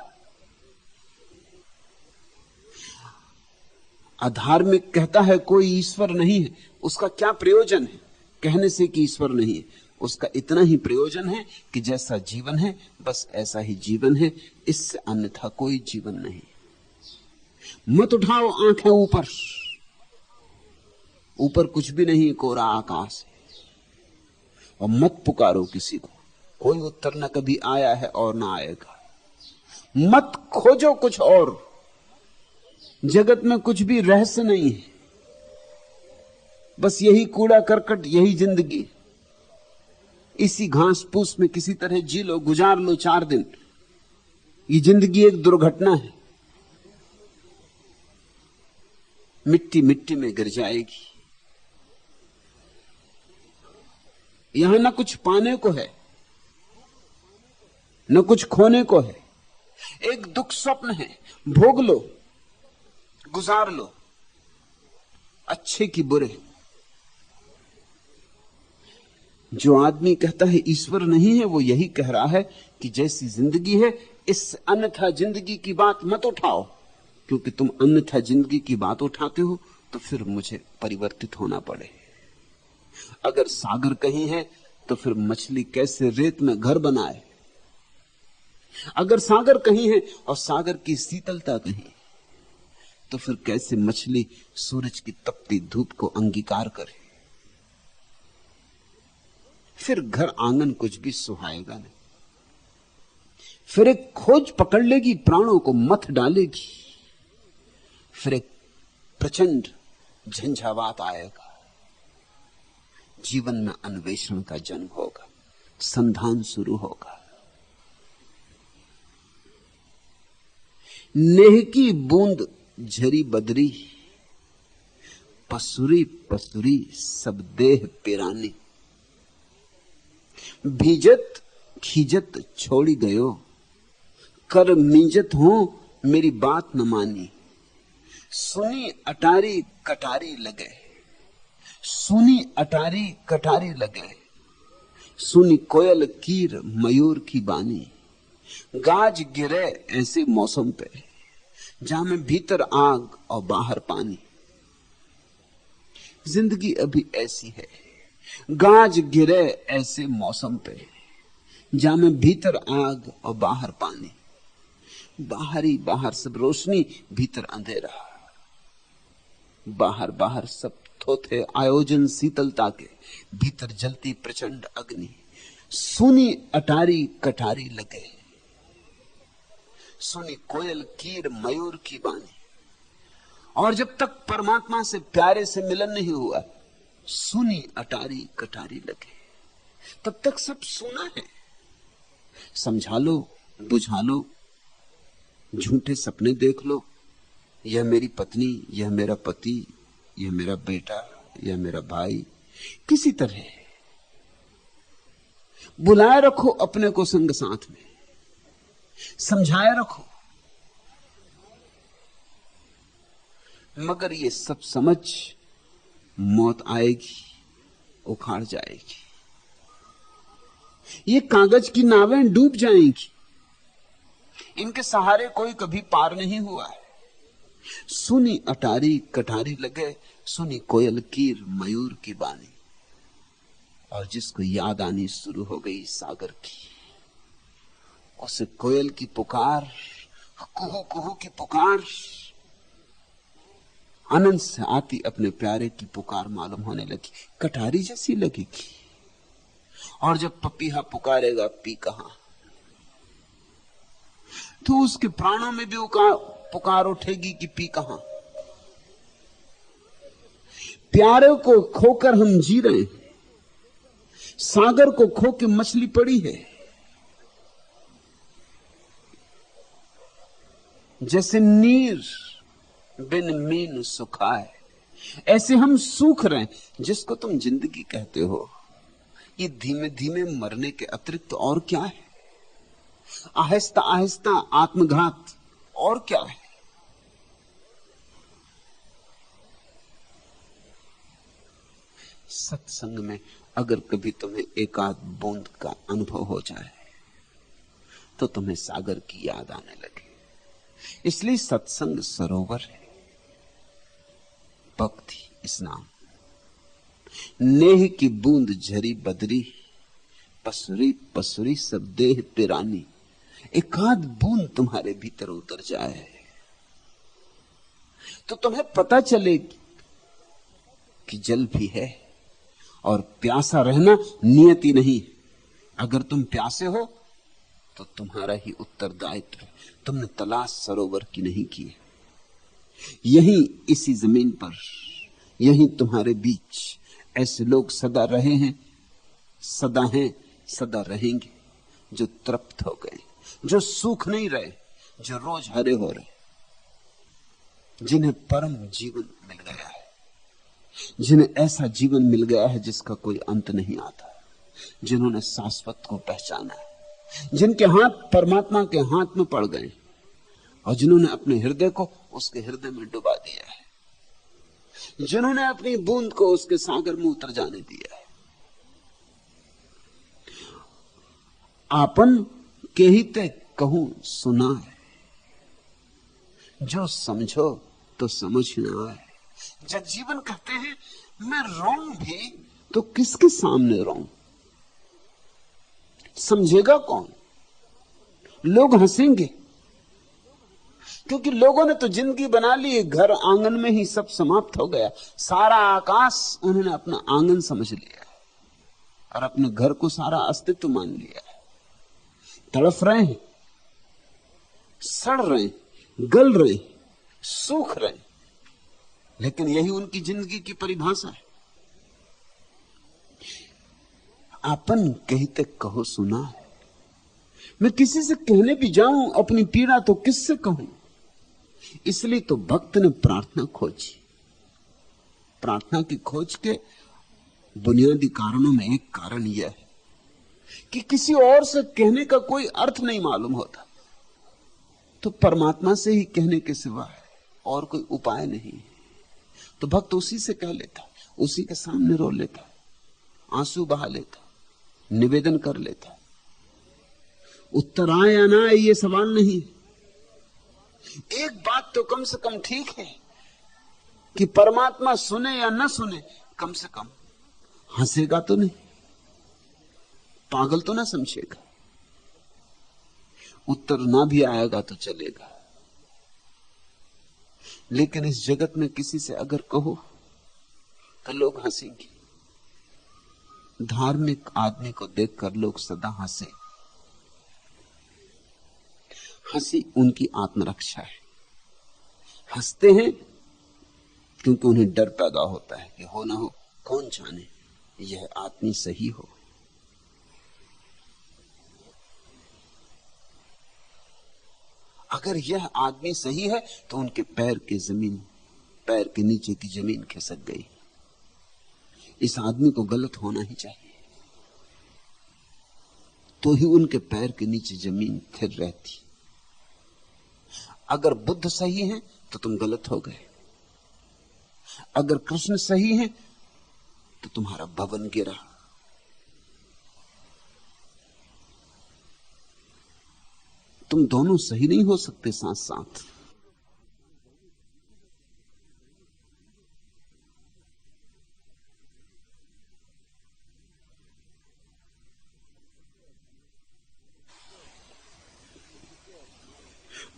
अधार्मिक कहता है कोई ईश्वर नहीं है, उसका क्या प्रयोजन है कहने से कि ईश्वर नहीं है? उसका इतना ही प्रयोजन है कि जैसा जीवन है बस ऐसा ही जीवन है, इससे अन्यथा कोई जीवन नहीं। मत उठाओ आंखें ऊपर, ऊपर कुछ भी नहीं, कोरा आकाश है। और मत पुकारो किसी को, कोई उत्तर न कभी आया है और ना आएगा। मत खोजो कुछ और, जगत में कुछ भी रहस्य नहीं है, बस यही कूड़ा करकट, यही जिंदगी। इसी घास फूस में किसी तरह जी लो, गुजार लो 4 दिन। ये जिंदगी एक दुर्घटना है, मिट्टी मिट्टी में गिर जाएगी। यहां न कुछ पाने को है न कुछ खोने को है, एक दुख स्वप्न है। भोग लो, गुजार लो, अच्छे की बुरे। जो आदमी कहता है ईश्वर नहीं है, वो यही कह रहा है कि जैसी जिंदगी है इससे अन्यथा जिंदगी की बात मत उठाओ, क्योंकि तुम अन्यथा जिंदगी की बात उठाते हो तो फिर मुझे परिवर्तित होना पड़े। अगर सागर कहीं है तो फिर मछली कैसे रेत में घर बनाए? अगर सागर कहीं है और सागर की शीतलता कहीं, तो फिर कैसे मछली सूरज की तपती धूप को अंगीकार करे? फिर घर आंगन कुछ भी सुहाएगा नहीं। फिर एक खोज पकड़ लेगी, प्राणों को मथ डालेगी। फिर एक प्रचंड झंझावात आएगा। जीवन में अन्वेषण का जन्म होगा, संधान शुरू होगा। नेह की बूंद झरी बदरी, पसुरी पसुरी सब देह पिरानी। भीजत खीजत छोड़ी गयो, कर मीजत हो मेरी बात न मानी। सुनी अटारी कटारी लगे, सुनी अटारी कटारी लगे। सुनी कोयल कीर मयूर की बानी। गाज गिरे ऐसे मौसम पे, जहां में भीतर आग और बाहर पानी। जिंदगी अभी ऐसी है, गाज गिरे ऐसे मौसम पे, जहां में भीतर आग और बाहर पानी। बाहर ही बाहर सब रोशनी, भीतर अंधेरा। बाहर बाहर सब थोथे आयोजन शीतलता के, भीतर जलती प्रचंड अग्नि। सुनी अटारी कटारी लगे, सुनी कोयल कीर मयूर की बानी। और जब तक परमात्मा से प्यारे से मिलन नहीं हुआ, सुनी अटारी कटारी लगे, तब तक सब सुना है। समझा लो, बुझा लो, झूठे सपने देख लो, यह मेरी पत्नी, यह मेरा पति, यह मेरा बेटा, यह मेरा भाई। किसी तरह बुलाए रखो अपने को संग साथ में, समझाए रखो, मगर ये सब समझ मौत आएगी, उखाड़ जाएगी। ये कागज की नावें डूब जाएंगी, इनके सहारे कोई कभी पार नहीं हुआ है। सुनी अटारी कटारी लगे, सुनी कोयल कीर मयूर की बानी। और जिसको याद आनी शुरू हो गई सागर की, उसे कोयल की पुकार, कुहू कुहू की पुकार, आनंद से आती अपने प्यारे की पुकार मालूम होने लगी, कटारी जैसी लगेगी। और जब पपीहा पुकारेगा पी कहां, तो उसके प्राणों में भी पुकार उठेगी कि पी कहां। प्यारे को खोकर हम जी रहे हैं, सागर को खो के मछली पड़ी है। जैसे नीर बिन मीन सुखाए, ऐसे हम सूख रहे हैं जिसको तुम जिंदगी कहते हो। ये धीमे धीमे मरने के अतिरिक्त तो और क्या है? आहिस्ता आहिस्ता आत्मघात और क्या है? सत्संग में अगर कभी तुम्हें एक आध बूंद का अनुभव हो जाए तो तुम्हें सागर की याद आने लगे। इसलिए सत्संग सरोवर है, भक्ति स्नान। नेह की बूंद झरी बदरी, पसुरी पसुरी सब देह पिरानी। एक आध बूंद तुम्हारे भीतर उतर जाए तो तुम्हें पता चले कि जल भी है और प्यासा रहना नियति नहीं। अगर तुम प्यासे हो तो तुम्हारा ही उत्तरदायित्व है। तुमने तलाश सरोवर की नहीं की है। यहीं इसी जमीन पर, यहीं तुम्हारे बीच ऐसे लोग सदा रहे हैं, सदा हैं, सदा रहेंगे, जो तृप्त हो गए, जो सूख नहीं रहे, जो रोज हरे हो रहे, जिन्हें परम जीवन मिल गया है, जिन्हें ऐसा जीवन मिल गया है जिसका कोई अंत नहीं आता, जिन्होंने शाश्वत को पहचाना है, जिनके हाथ परमात्मा के हाथ में पड़ गए और जिन्होंने अपने हृदय को उसके हृदय में डुबा दिया है, जिन्होंने अपनी बूंद को उसके सागर में उतर जाने दिया है। आपन के ही ते कहूं सुना है, जो समझो तो समझ ना आए। जब जीवन कहते हैं मैं रोऊं भी तो किसके सामने रोऊं? समझेगा कौन? लोग हंसेंगे, क्योंकि लोगों ने तो जिंदगी बना ली, घर आंगन में ही सब समाप्त हो गया। सारा आकाश उन्होंने अपना आंगन समझ लिया है और अपने घर को सारा अस्तित्व मान लिया है। तड़फ रहे हैं, सड़ रहे हैं, गल रहे हैं, सूख रहे हैं, लेकिन यही उनकी जिंदगी की परिभाषा है। आपन कहते कहो सुना है। मैं किसी से कहने भी जाऊं अपनी पीड़ा तो किससे कहूं? इसलिए तो भक्त ने प्रार्थना खोजी। प्रार्थना की खोज के बुनियादी कारणों में एक कारण यह है कि किसी और से कहने का कोई अर्थ नहीं मालूम होता, तो परमात्मा से ही कहने के सिवा और कोई उपाय नहीं है। तो भक्त उसी से कह लेता, उसी के सामने रो लेता, आंसू बहा लेता, निवेदन कर लेता। उत्तर आए या ना आए ये सवाल नहीं। एक बात तो कम से कम ठीक है कि परमात्मा सुने या ना सुने, कम से कम हंसेगा तो नहीं, पागल तो ना समझेगा। उत्तर ना भी आएगा तो चलेगा, लेकिन इस जगत में किसी से अगर कहो तो लोग हंसेंगे। धार्मिक आदमी को देखकर लोग सदा हंसे। हंसी उनकी आत्मरक्षा है। हंसते हैं क्योंकि उन्हें डर पैदा होता है कि हो ना हो, कौन जाने यह आदमी सही हो। अगर यह आदमी सही है तो उनके पैर के नीचे की जमीन खिसक गई। इस आदमी को गलत होना ही चाहिए, तो ही उनके पैर के नीचे जमीन स्थिर रहती। अगर बुद्ध सही है तो तुम गलत हो गए। अगर कृष्ण सही है तो तुम्हारा भवन गिरा। तुम दोनों सही नहीं हो सकते साथ साथ।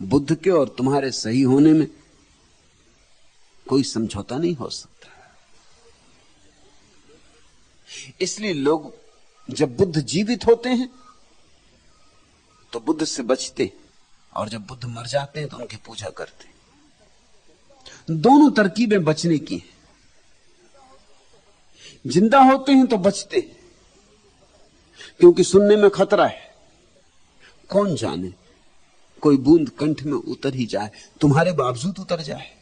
बुद्ध के और तुम्हारे सही होने में कोई समझौता नहीं हो सकता। इसलिए लोग जब बुद्ध जीवित होते हैं तो बुद्ध से बचते, और जब बुद्ध मर जाते हैं तो उनकी पूजा करते। दोनों तरकीबें बचने की हैं। जिंदा होते हैं तो बचते हैं, क्योंकि सुनने में खतरा है। कौन जाने कोई बूंद कंठ में उतर ही जाए, तुम्हारे बावजूद उतर जाए,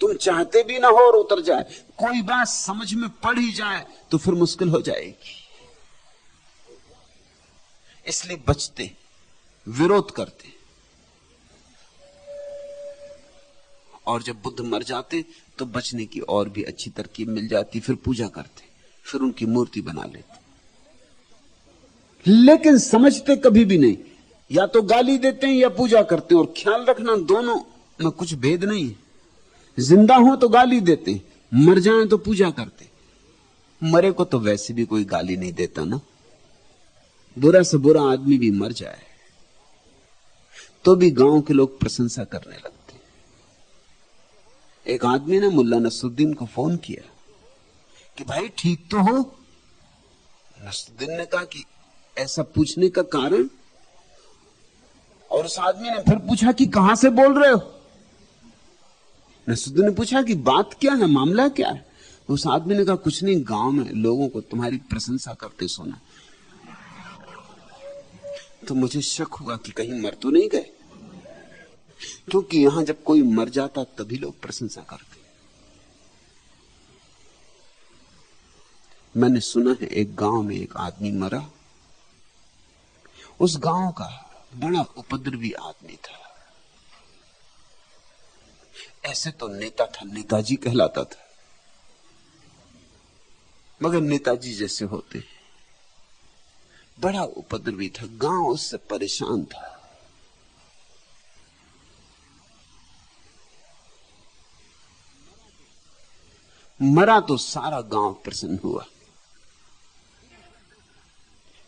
तुम चाहते भी ना हो और उतर जाए, कोई बात समझ में पड़ ही जाए तो फिर मुश्किल हो जाएगी। इसलिए बचते, विरोध करते। और जब बुद्ध मर जाते तो बचने की और भी अच्छी तरकीब मिल जाती, फिर पूजा करते, फिर उनकी मूर्ति बना लेते। लेकिन समझते कभी भी नहीं, या तो गाली देते हैं या पूजा करते हैं। और ख्याल रखना, दोनों में कुछ भेद नहीं है। जिंदा हो तो गाली देते, मर जाएं तो पूजा करते। मरे को तो वैसे भी कोई गाली नहीं देता ना। बुरा से बुरा आदमी भी मर जाए तो भी गांव के लोग प्रशंसा करने लगते। एक आदमी ने मुल्ला नसरुद्दीन को फोन किया कि भाई ठीक तो हो। नसरुद्दीन ने कहा कि ऐसा पूछने का कारण? और उस आदमी ने फिर पूछा कि कहां से बोल रहे हो? नसरुद्दीन ने पूछा कि बात क्या है, मामला क्या है? उस आदमी ने कहा कुछ नहीं, गांव में लोगों को तुम्हारी प्रशंसा करते सुना, तो मुझे शक हुआ कि कहीं मर तो नहीं गए, क्योंकि यहां जब कोई मर जाता तभी लोग प्रशंसा करते। मैंने सुना है एक गांव में एक आदमी मरा। उस गांव का बड़ा उपद्रवी आदमी था। ऐसे तो नेता था, नेताजी कहलाता था, मगर नेताजी जैसे होते, बड़ा उपद्रवी था। गांव उससे परेशान था। मरा तो सारा गांव प्रसन्न हुआ,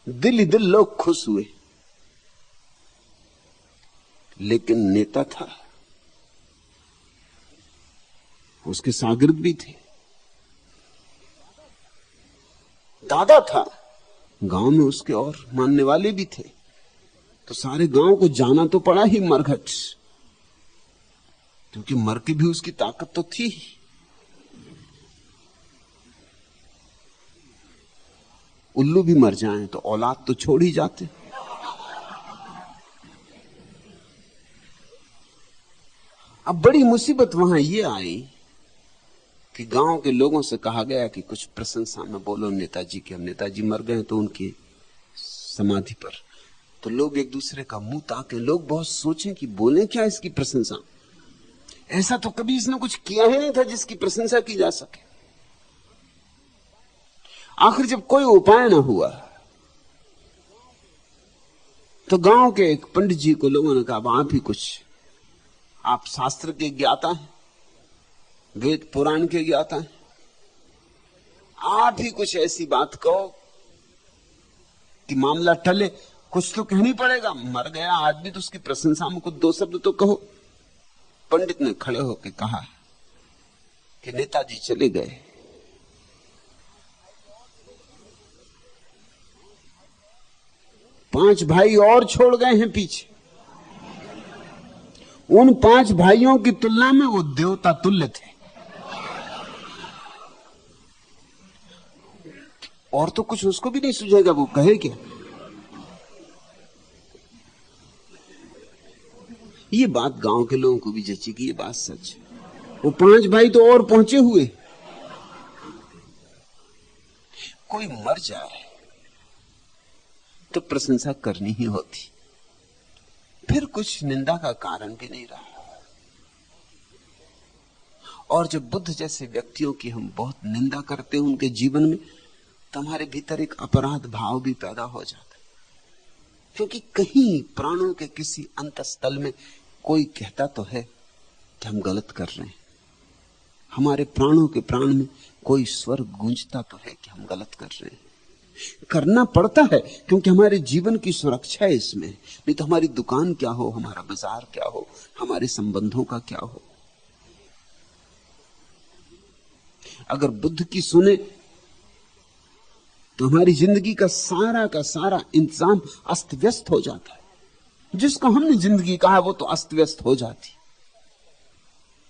दिल ही दिल लोग खुश हुए। लेकिन नेता था, उसके शागिर्द भी थे, दादा था, गांव में उसके और मानने वाले भी थे। तो सारे गांव को जाना तो पड़ा ही मरघट, क्योंकि मर के भी उसकी ताकत तो थी। उल्लू भी मर जाएं तो औलाद तो छोड़ ही जाते। अब बड़ी मुसीबत वहां ये आई कि गांव के लोगों से कहा गया कि कुछ प्रशंसा में बोलो नेताजी की। हम नेताजी मर गए तो उनकी समाधि पर। तो लोग एक दूसरे का मुंह ताके, लोग बहुत सोचें कि बोले क्या इसकी प्रशंसा। ऐसा तो कभी इसने कुछ किया ही नहीं था जिसकी प्रशंसा की जा सके। आखिर जब कोई उपाय ना हुआ तो गांव के एक पंडित जी को लोगों ने कहा, आप ही कुछ, आप शास्त्र के ज्ञाता हैं, वेद पुराण के ज्ञाता हैं, आप ही कुछ ऐसी बात कहो कि मामला टले। कुछ तो कहनी पड़ेगा, मर गया आदमी तो उसकी प्रशंसा में कुछ दो शब्द तो कहो। पंडित ने खड़े होकर कहा कि नेताजी चले गए, पांच भाई और छोड़ गए हैं पीछे। उन पांच भाइयों की तुलना में वो देवता तुल्य थे। और तो कुछ उसको भी नहीं सूझेगा, वो कहे क्या। ये बात गांव के लोगों को भी जची कि ये बात सच है। वो पांच भाई तो और पहुंचे हुए। कोई मर जाए तो प्रशंसा करनी ही होती, फिर कुछ निंदा का कारण भी नहीं रहा। और जब बुद्ध जैसे व्यक्तियों की हम बहुत निंदा करते हैं उनके जीवन में, तो हमारे भीतर एक अपराध भाव भी पैदा हो जाता है, क्योंकि कहीं प्राणों के किसी अंतस्थल में कोई कहता तो है कि हम गलत कर रहे हैं। हमारे प्राणों के प्राण में कोई स्वर गूंजता तो है कि हम गलत कर रहे हैं। करना पड़ता है क्योंकि हमारे जीवन की सुरक्षा है इसमें। नहीं तो हमारी दुकान क्या हो, हमारा बाजार क्या हो, हमारे संबंधों का क्या हो। अगर बुद्ध की सुने तो हमारी जिंदगी का सारा इंतजाम अस्त व्यस्त हो जाता है। जिसको हमने जिंदगी कहा वो तो अस्त व्यस्त हो जाती।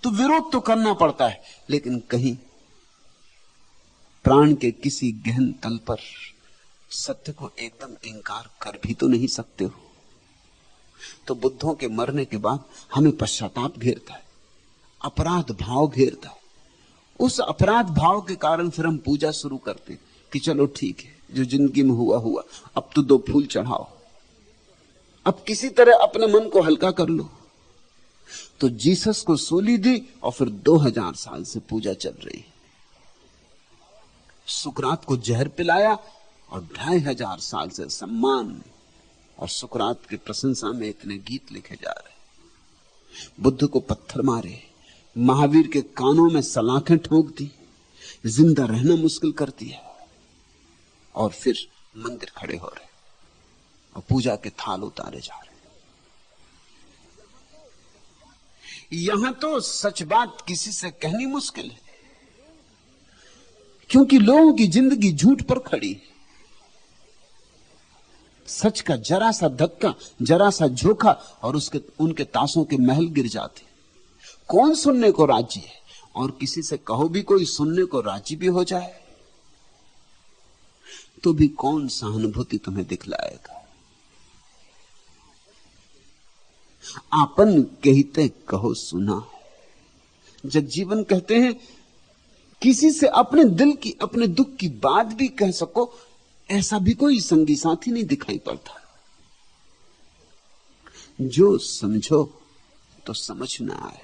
तो विरोध तो करना पड़ता है, लेकिन कहीं प्राण के किसी गहन तल पर सत्य को एकदम इंकार कर भी तो नहीं सकते हो। तो बुद्धों के मरने के बाद हमें पश्चाताप घेरता है, अपराध भाव घेरता है। उस अपराध भाव के कारण फिर हम पूजा शुरू करते कि चलो ठीक है, जो जिंदगी में हुआ हुआ, अब तो 2 फूल चढ़ाओ, अब किसी तरह अपने मन को हल्का कर लो। तो जीसस को सूली दी और फिर 2000 साल से पूजा चल रही है। सुकरात को जहर पिलाया और 2500 साल से सम्मान और सुकरात की प्रशंसा में इतने गीत लिखे जा रहे। बुद्ध को पत्थर मारे, महावीर के कानों में सलाखें ठोक दी, जिंदा रहना मुश्किल कर दिया, और फिर मंदिर खड़े हो रहे और पूजा के थाल उतारे जा रहे। यहां तो सच बात किसी से कहनी मुश्किल है, क्योंकि लोगों की जिंदगी झूठ पर खड़ी है। सच का जरा सा धक्का, जरा सा झोंका और उनके ताशों के महल गिर जाते। कौन सुनने को राजी है? और किसी से कहो भी कोई सुनने को राजी भी हो जाए तो भी कौन सहानुभूति तुम्हें दिखलाएगा? आपन कहते कहो सुना। जगजीवन कहते हैं किसी से अपने दिल की, अपने दुख की बात भी कह सको, ऐसा भी कोई संगी साथी नहीं दिखाई पड़ता। जो समझो तो समझ ना आए,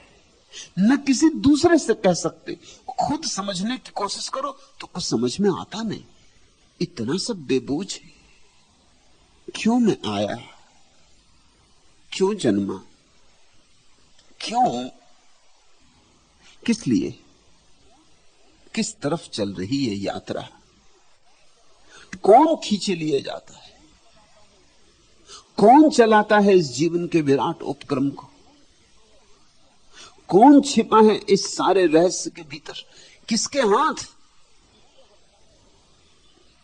न किसी दूसरे से कह सकते। खुद समझने की कोशिश करो तो कुछ समझ में आता नहीं। इतना सब बेबूझ है। क्यों मैं आया, क्यों जन्मा, क्यों, किस लिए, किस तरफ चल रही है यात्रा, कौन खींचे लिए जाता है, कौन चलाता है इस जीवन के विराट उपक्रम को, कौन छिपा है इस सारे रहस्य के भीतर, किसके हाथ,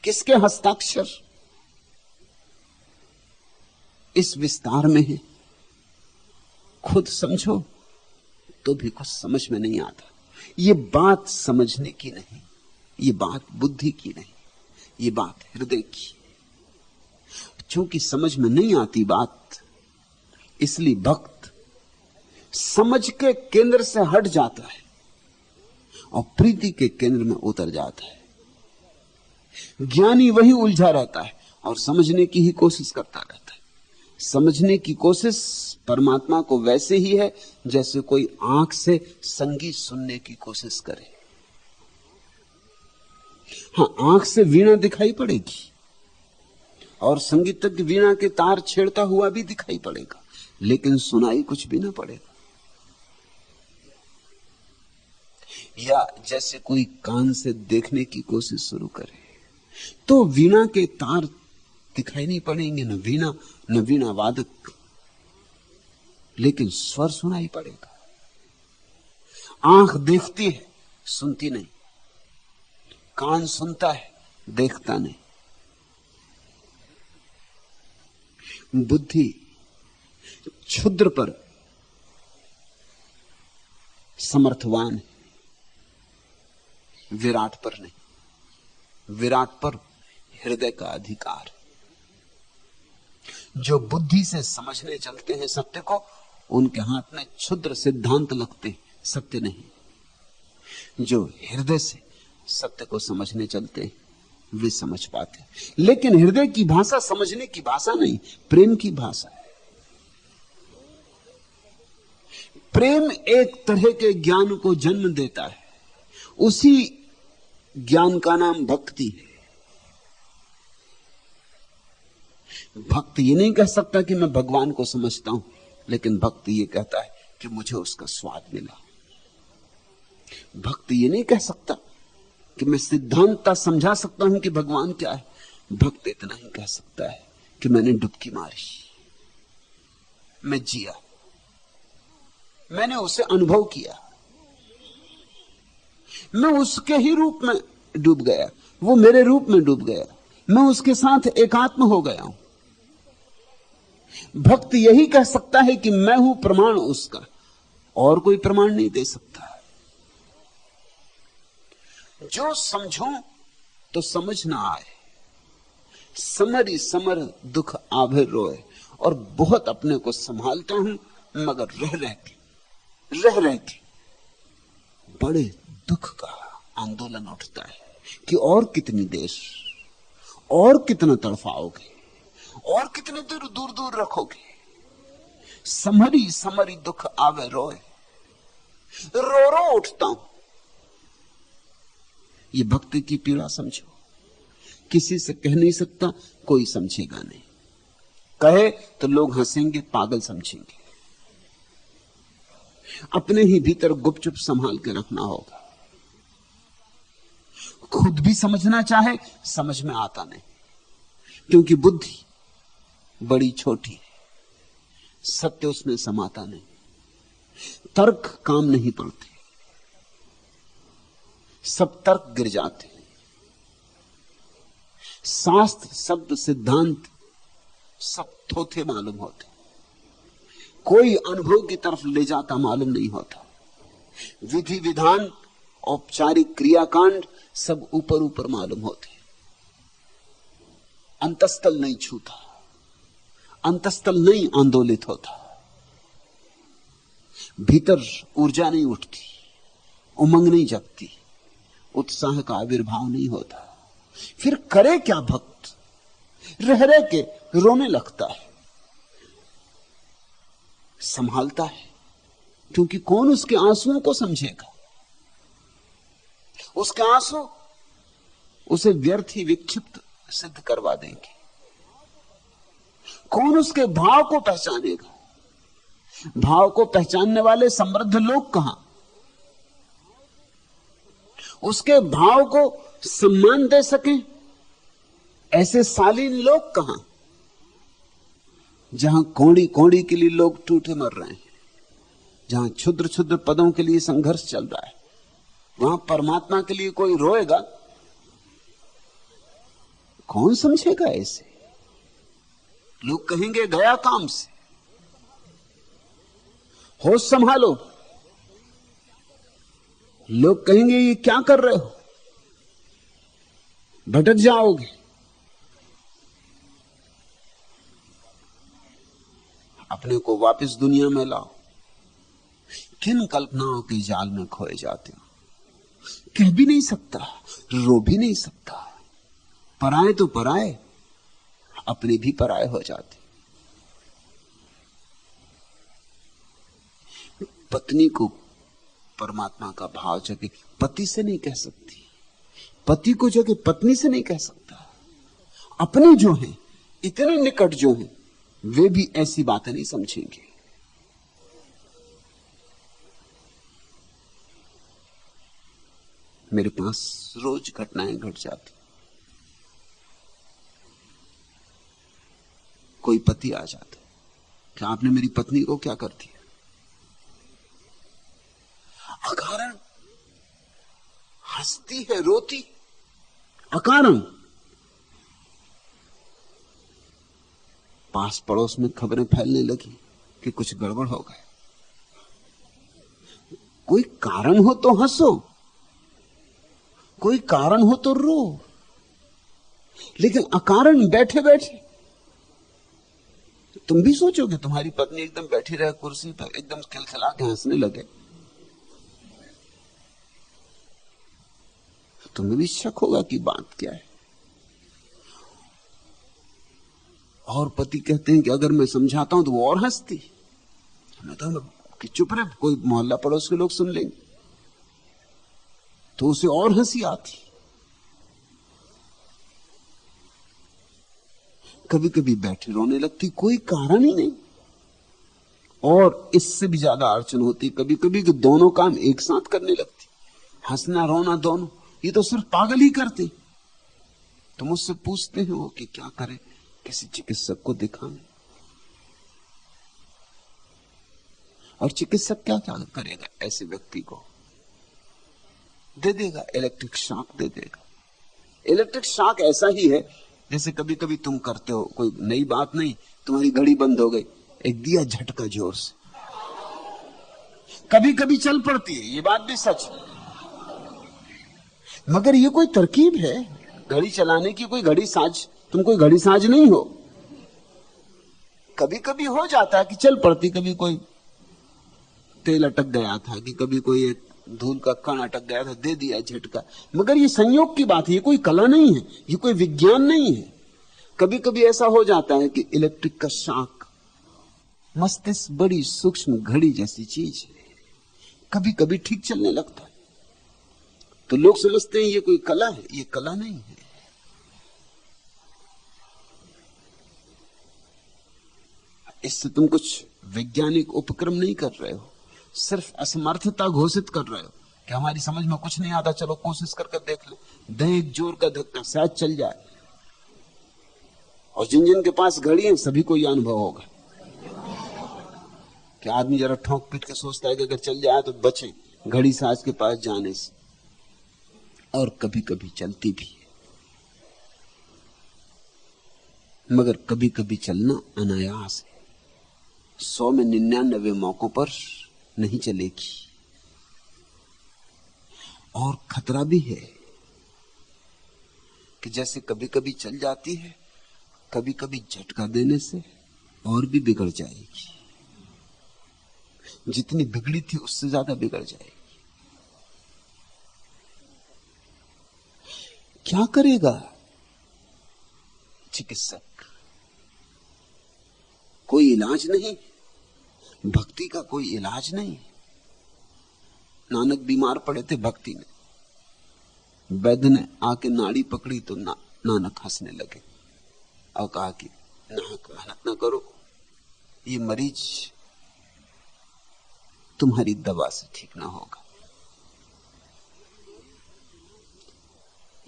किसके हस्ताक्षर इस विस्तार में है। खुद समझो तो भी कुछ समझ में नहीं आता। ये बात समझने की नहीं, ये बात बुद्धि की नहीं, ये बात हृदय की। क्योंकि समझ में नहीं आती बात, इसलिए भक्त समझ के केंद्र से हट जाता है और प्रीति के केंद्र में उतर जाता है। ज्ञानी वही उलझा रहता है और समझने की ही कोशिश करता रहता है। समझने की कोशिश परमात्मा को वैसे ही है जैसे कोई आंख से संगीत सुनने की कोशिश करे। हाँ, आंख से वीणा दिखाई पड़ेगी और संगीतज्ञ वीणा के तार छेड़ता हुआ भी दिखाई पड़ेगा, लेकिन सुनाई कुछ भी ना पड़ेगा। या जैसे कोई कान से देखने की कोशिश शुरू करे तो वीणा के तार दिखाई नहीं पड़ेंगे, न वीणा न वीणा वादक, लेकिन स्वर सुनाई पड़ेगा। आंख देखती है, सुनती नहीं। कान सुनता है, देखता नहीं। बुद्धि क्षुद्र पर समर्थवान है, विराट पर नहीं। विराट पर हृदय का अधिकार है। जो बुद्धि से समझने चलते हैं सत्य को, उनके हाथ में क्षुद्र सिद्धांत लगते हैं, सत्य नहीं। जो हृदय से सत्य को समझने चलते हैं वे समझ पाते हैं। लेकिन हृदय की भाषा समझने की भाषा नहीं, प्रेम की भाषा है। प्रेम एक तरह के ज्ञान को जन्म देता है, उसी ज्ञान का नाम भक्ति है। भक्त ये नहीं कह सकता कि मैं भगवान को समझता हूं, लेकिन भक्त ये कहता है कि मुझे उसका स्वाद मिला। भक्त ये नहीं कह सकता कि मैं सिद्धांतता समझा सकता हूं कि भगवान क्या है। भक्त इतना ही कह सकता है कि मैंने डुबकी मारी, मैं जिया, मैंने उसे अनुभव किया, मैं उसके ही रूप में डूब गया, वो मेरे रूप में डूब गया, मैं उसके साथ एकात्म हो गया हूं। भक्त यही कह सकता है कि मैं हूं प्रमाण उसका, और कोई प्रमाण नहीं दे सकता। जो समझो तो समझ ना आए। समरी समर दुख आभे रोए। और बहुत अपने को संभालता हूं, मगर रह रह के बड़े दुख का आंदोलन उठता है कि और कितनी देर, और कितना तड़फाओगे, और कितने दूर दूर दूर रखोगे। समरी समरी दुख आवे रोए, रो रो उठता हूं। ये भक्ति की पीड़ा समझो। किसी से कह नहीं सकता, कोई समझेगा नहीं। कहे तो लोग हंसेंगे, पागल समझेंगे। अपने ही भीतर गुपचुप संभाल के रखना होगा। खुद भी समझना चाहे, समझ में आता नहीं, क्योंकि बुद्धि बड़ी छोटी है, सत्य उसमें समाता नहीं। तर्क काम नहीं पड़ते, सब तर्क गिर जाते। शास्त्र शब्द सिद्धांत सब थोथे मालूम होते, कोई अनुभव की तरफ ले जाता मालूम नहीं होता। विधि विधान औपचारिक क्रियाकांड सब ऊपर ऊपर मालूम होते, अंतस्थल नहीं छूता, अंतस्थल नहीं आंदोलित होता, भीतर ऊर्जा नहीं उठती, उमंग नहीं जगती, उत्साह का आविर्भाव नहीं होता। फिर करे क्या भक्त? रह रह के रोने लगता है, संभालता है, क्योंकि कौन उसके आंसुओं को समझेगा? उसके आंसू उसे व्यर्थ ही विक्षिप्त सिद्ध करवा देंगे। कौन उसके भाव को पहचानेगा? भाव को पहचानने वाले समृद्ध लोग कहां? उसके भाव को सम्मान दे सके ऐसे शालीन लोग कहां? जहां कोड़ी कोड़ी के लिए लोग टूटे मर रहे हैं, जहां क्षुद्र क्षुद्र पदों के लिए संघर्ष चल रहा है, वहां परमात्मा के लिए कोई रोएगा? कौन समझेगा ऐसे? लोग कहेंगे गया काम से, होश संभालो। लोग कहेंगे ये क्या कर रहे हो, भटक जाओगे। अपने को वापस दुनिया में लाओ। किन कल्पनाओं के जाल में खोए जाते हो? कह भी नहीं सकता, रो भी नहीं सकता। पराए तो पराए, अपने भी पराए हो जाते। पत्नी को परमात्मा का भाव जगे पति से नहीं कह सकती, पति को जगे पत्नी से नहीं कह सकता। अपने जो हैं, इतने निकट जो हैं, वे भी ऐसी बातें नहीं समझेंगे। मेरे पास रोज घटनाएं घट जाती। कोई पति आ जाता, क्या आपने मेरी पत्नी को क्या कर दिया? अकारण हंसती है, रोती, अकारण। पास पड़ोस में खबरें फैलने लगी कि कुछ गड़बड़ हो गए। कोई कारण हो तो हंसो, कोई कारण हो तो रो, लेकिन अकारण बैठे बैठे तुम भी सोचोगे तुम्हारी पत्नी एकदम बैठी रहे कुर्सी पर, एकदम खिलखिला के हंसने लगे, तुम्हें भी शक होगा कि बात क्या है। और पति कहते हैं कि अगर मैं समझाता हूं तो वो और हंसती। मैं तो कि चुप रहे, कोई मोहल्ला पड़ोस के लोग सुन लेंगे, तो उसे और हंसी आती। कभी कभी बैठे रोने लगती, कोई कारण ही नहीं। और इससे भी ज्यादा अड़चन होती कभी कभी कि दोनों काम एक साथ करने लगती, हंसना रोना दोनों। ये तो सिर्फ पागल ही करते। तो मुझसे पूछते हैं वो कि क्या करें, किसी चिकित्सक को दिखाएं। और चिकित्सक क्या क्या करेगा? ऐसे व्यक्ति को दे देगा इलेक्ट्रिक शॉक, दे देगा। इलेक्ट्रिक शॉक ऐसा ही है जैसे कभी कभी तुम करते हो, कोई नई बात नहीं, तुम्हारी घड़ी बंद हो गई, एक दिया झटका जोर से, कभी कभी चल पड़ती है, ये बात भी सच है। मगर ये कोई तरकीब है? घड़ी चलाने की कोई घड़ी साज, तुम कोई घड़ी साज नहीं हो। कभी कभी हो जाता है कि चल पड़ती, कभी कोई तेल अटक गया था, कि कभी कोई एक धूल का कण अटक गया था, दे दिया झटका, मगर ये संयोग की बात है, ये कोई कला नहीं है, ये कोई विज्ञान नहीं है। कभी कभी ऐसा हो जाता है कि इलेक्ट्रिक का शॉक, मस्तिष्क बड़ी सूक्ष्म घड़ी जैसी चीज है, कभी कभी ठीक चलने लगता है। तो लोग समझते हैं ये कोई कला है, ये कला नहीं है। इससे तुम कुछ वैज्ञानिक उपक्रम नहीं कर रहे हो, सिर्फ असमर्थता घोषित कर रहे हो कि हमारी समझ में कुछ नहीं आता, चलो कोशिश करके देख ले, दें एक जोर का धक्का, शायद चल जाए। और जिन जिन के पास घड़ी है सभी को यह अनुभव होगा कि आदमी जरा ठोंक पीट के सोचता है कि अगर चल जाए तो बचे घड़ी साज के पास जाने से। और कभी कभी चलती भी है, मगर कभी कभी चलना अनायास है, 100 में 99 मौकों पर नहीं चलेगी। और खतरा भी है कि जैसे कभी कभी चल जाती है, कभी कभी झटका देने से और भी बिगड़ जाएगी, जितनी बिगड़ी थी उससे ज्यादा बिगड़ जाएगी। क्या करेगा चिकित्सक? कोई इलाज नहीं, भक्ति का कोई इलाज नहीं। नानक बीमार पड़े थे भक्ति में, वैद्य ने आके नाड़ी पकड़ी तो नानक हंसने लगे और कहा कि नानक मेहनत ना करो, ये मरीज तुम्हारी दवा से ठीक ना होगा।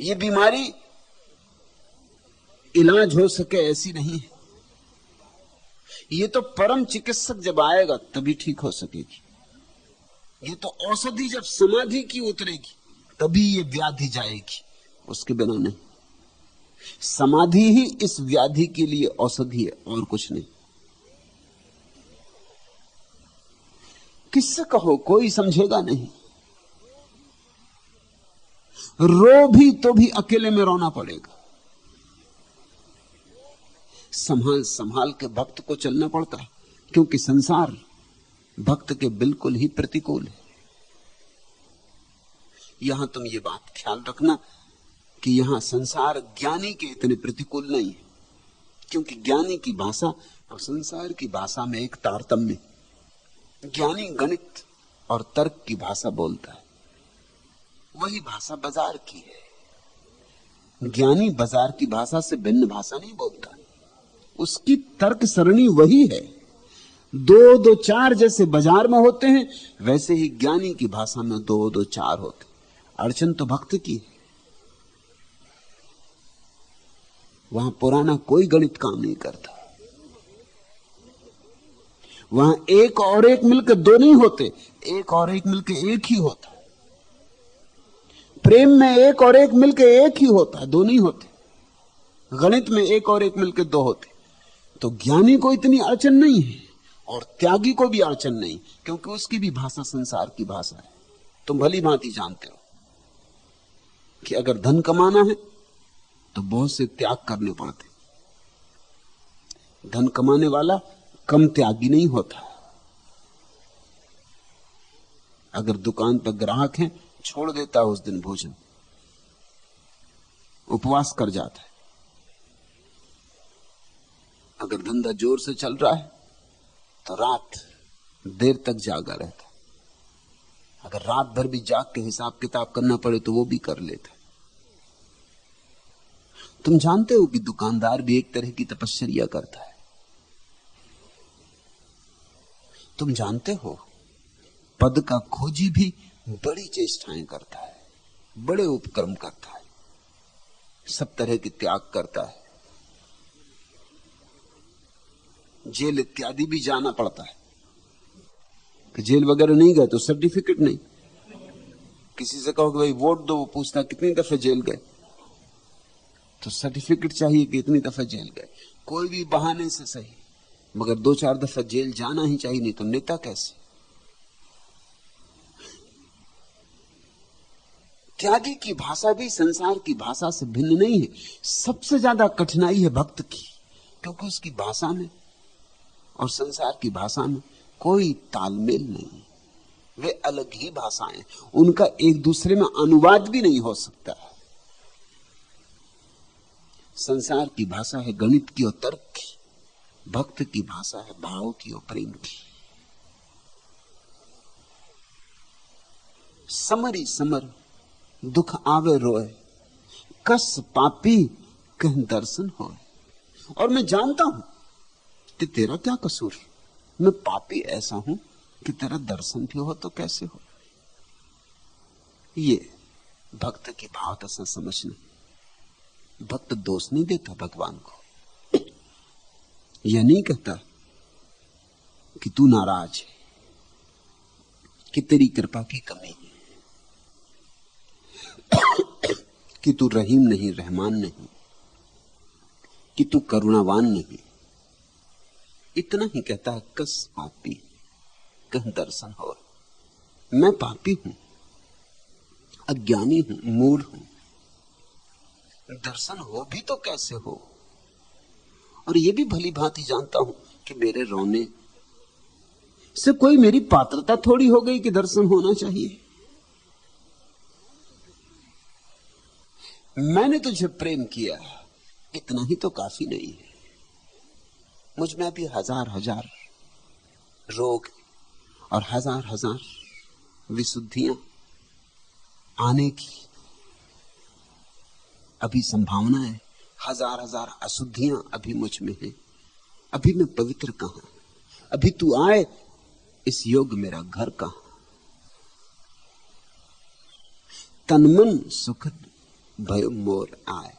ये बीमारी इलाज हो सके ऐसी नहीं है, ये तो परम चिकित्सक जब आएगा तभी ठीक हो सकेगी। ये तो औषधि जब समाधि की उतरेगी तभी ये व्याधि जाएगी, उसके बिना नहीं। समाधि ही इस व्याधि के लिए औषधि है और कुछ नहीं। किससे कहो, कोई समझेगा नहीं। रो भी तो भी अकेले में रोना पड़ेगा। संभाल संभाल के भक्त को चलना पड़ता है, क्योंकि संसार भक्त के बिल्कुल ही प्रतिकूल है। यहां तुम ये बात ख्याल रखना कि यहां संसार ज्ञानी के इतने प्रतिकूल नहीं है, क्योंकि ज्ञानी की भाषा और संसार की भाषा में एक तारतम्य। ज्ञानी गणित और तर्क की भाषा बोलता है, वही भाषा बाजार की है। ज्ञानी बाजार की भाषा से भिन्न भाषा नहीं बोलता, उसकी तर्क सरणी वही है। 2 2 4 जैसे बाजार में होते हैं, वैसे ही ज्ञानी की भाषा में 2 2 4 होते। अड़चन तो भक्त की है, वहां पुराना कोई गणित काम नहीं करता। वहां एक और एक मिलकर 2 नहीं होते, एक और एक मिलकर एक ही होता। प्रेम में एक और एक मिलकर एक ही होता, 2 नहीं होते। गणित में एक और एक मिलकर 2 होते। तो ज्ञानी को इतनी अड़चन नहीं है और त्यागी को भी अड़चन नहीं, क्योंकि उसकी भी भाषा संसार की भाषा है। तुम भली भांति जानते हो कि अगर धन कमाना है तो बहुत से त्याग करने पड़ते। धन कमाने वाला कम त्यागी नहीं होता। अगर दुकान पर ग्राहक है, छोड़ देता है उस दिन भोजन, उपवास कर जाता है। अगर धंधा जोर से चल रहा है तो रात देर तक जागा रहता। अगर रात भर भी जाग के हिसाब किताब करना पड़े तो वो भी कर लेता। तुम जानते हो कि दुकानदार भी एक तरह की तपश्चर्या करता है। तुम जानते हो पद का खोजी भी बड़ी चेष्टाएं करता है, बड़े उपक्रम करता है, सब तरह के त्याग करता है। जेल इत्यादि भी जाना पड़ता है कि जेल वगैरह नहीं गए तो सर्टिफिकेट नहीं। किसी से कहो कि भाई वोट दो, वो पूछता कितनी दफे जेल गए, तो सर्टिफिकेट चाहिए कि इतनी दफे जेल गए। कोई भी बहाने से सही, मगर 2-4 दफा जेल जाना ही चाहिए, नहीं तो नेता कैसे। त्यागी की भाषा भी संसार की भाषा से भिन्न नहीं है। सबसे ज्यादा कठिनाई है भक्त की, क्योंकि उसकी भाषा में और संसार की भाषा में कोई तालमेल नहीं। वे अलग ही भाषाएं, उनका एक दूसरे में अनुवाद भी नहीं हो सकता। संसार की भाषा है गणित की और तर्क की, भक्त की भाषा है भाव की और प्रेम की। समरी समर दुख आवे रोए, कस पापी कह दर्शन होए। और मैं जानता हूं कि तेरा क्या कसूर, मैं पापी ऐसा हूं कि तेरा दर्शन भी हो तो कैसे हो। ये भक्त की भाव दशा समझना। भक्त दोष नहीं देता भगवान को, यह नहीं कहता कि तू नाराज है, कि तेरी कृपा की कमी है, कि तू रहीम नहीं, रहमान नहीं, कि तू करुणावान नहीं। इतना ही कहता है, कस पापी कह दर्शन हो। मैं पापी हूं, अज्ञानी हूं, मूढ़ हूं, दर्शन हो भी तो कैसे हो। और ये भी भली भांति जानता हूं कि मेरे रोने से कोई मेरी पात्रता थोड़ी हो गई कि दर्शन होना चाहिए। मैंने तुझे प्रेम किया, इतना ही तो काफी नहीं है। मुझ में अभी हजार हजार रोग और हजार हजार विशुद्धियां आने की अभी संभावना है, हजार हजार अशुद्धियां अभी मुझ में है। अभी मैं पवित्र कहां, अभी तू आए इस योग मेरा घर कहां। तन मन सुखद भयो मोर आए।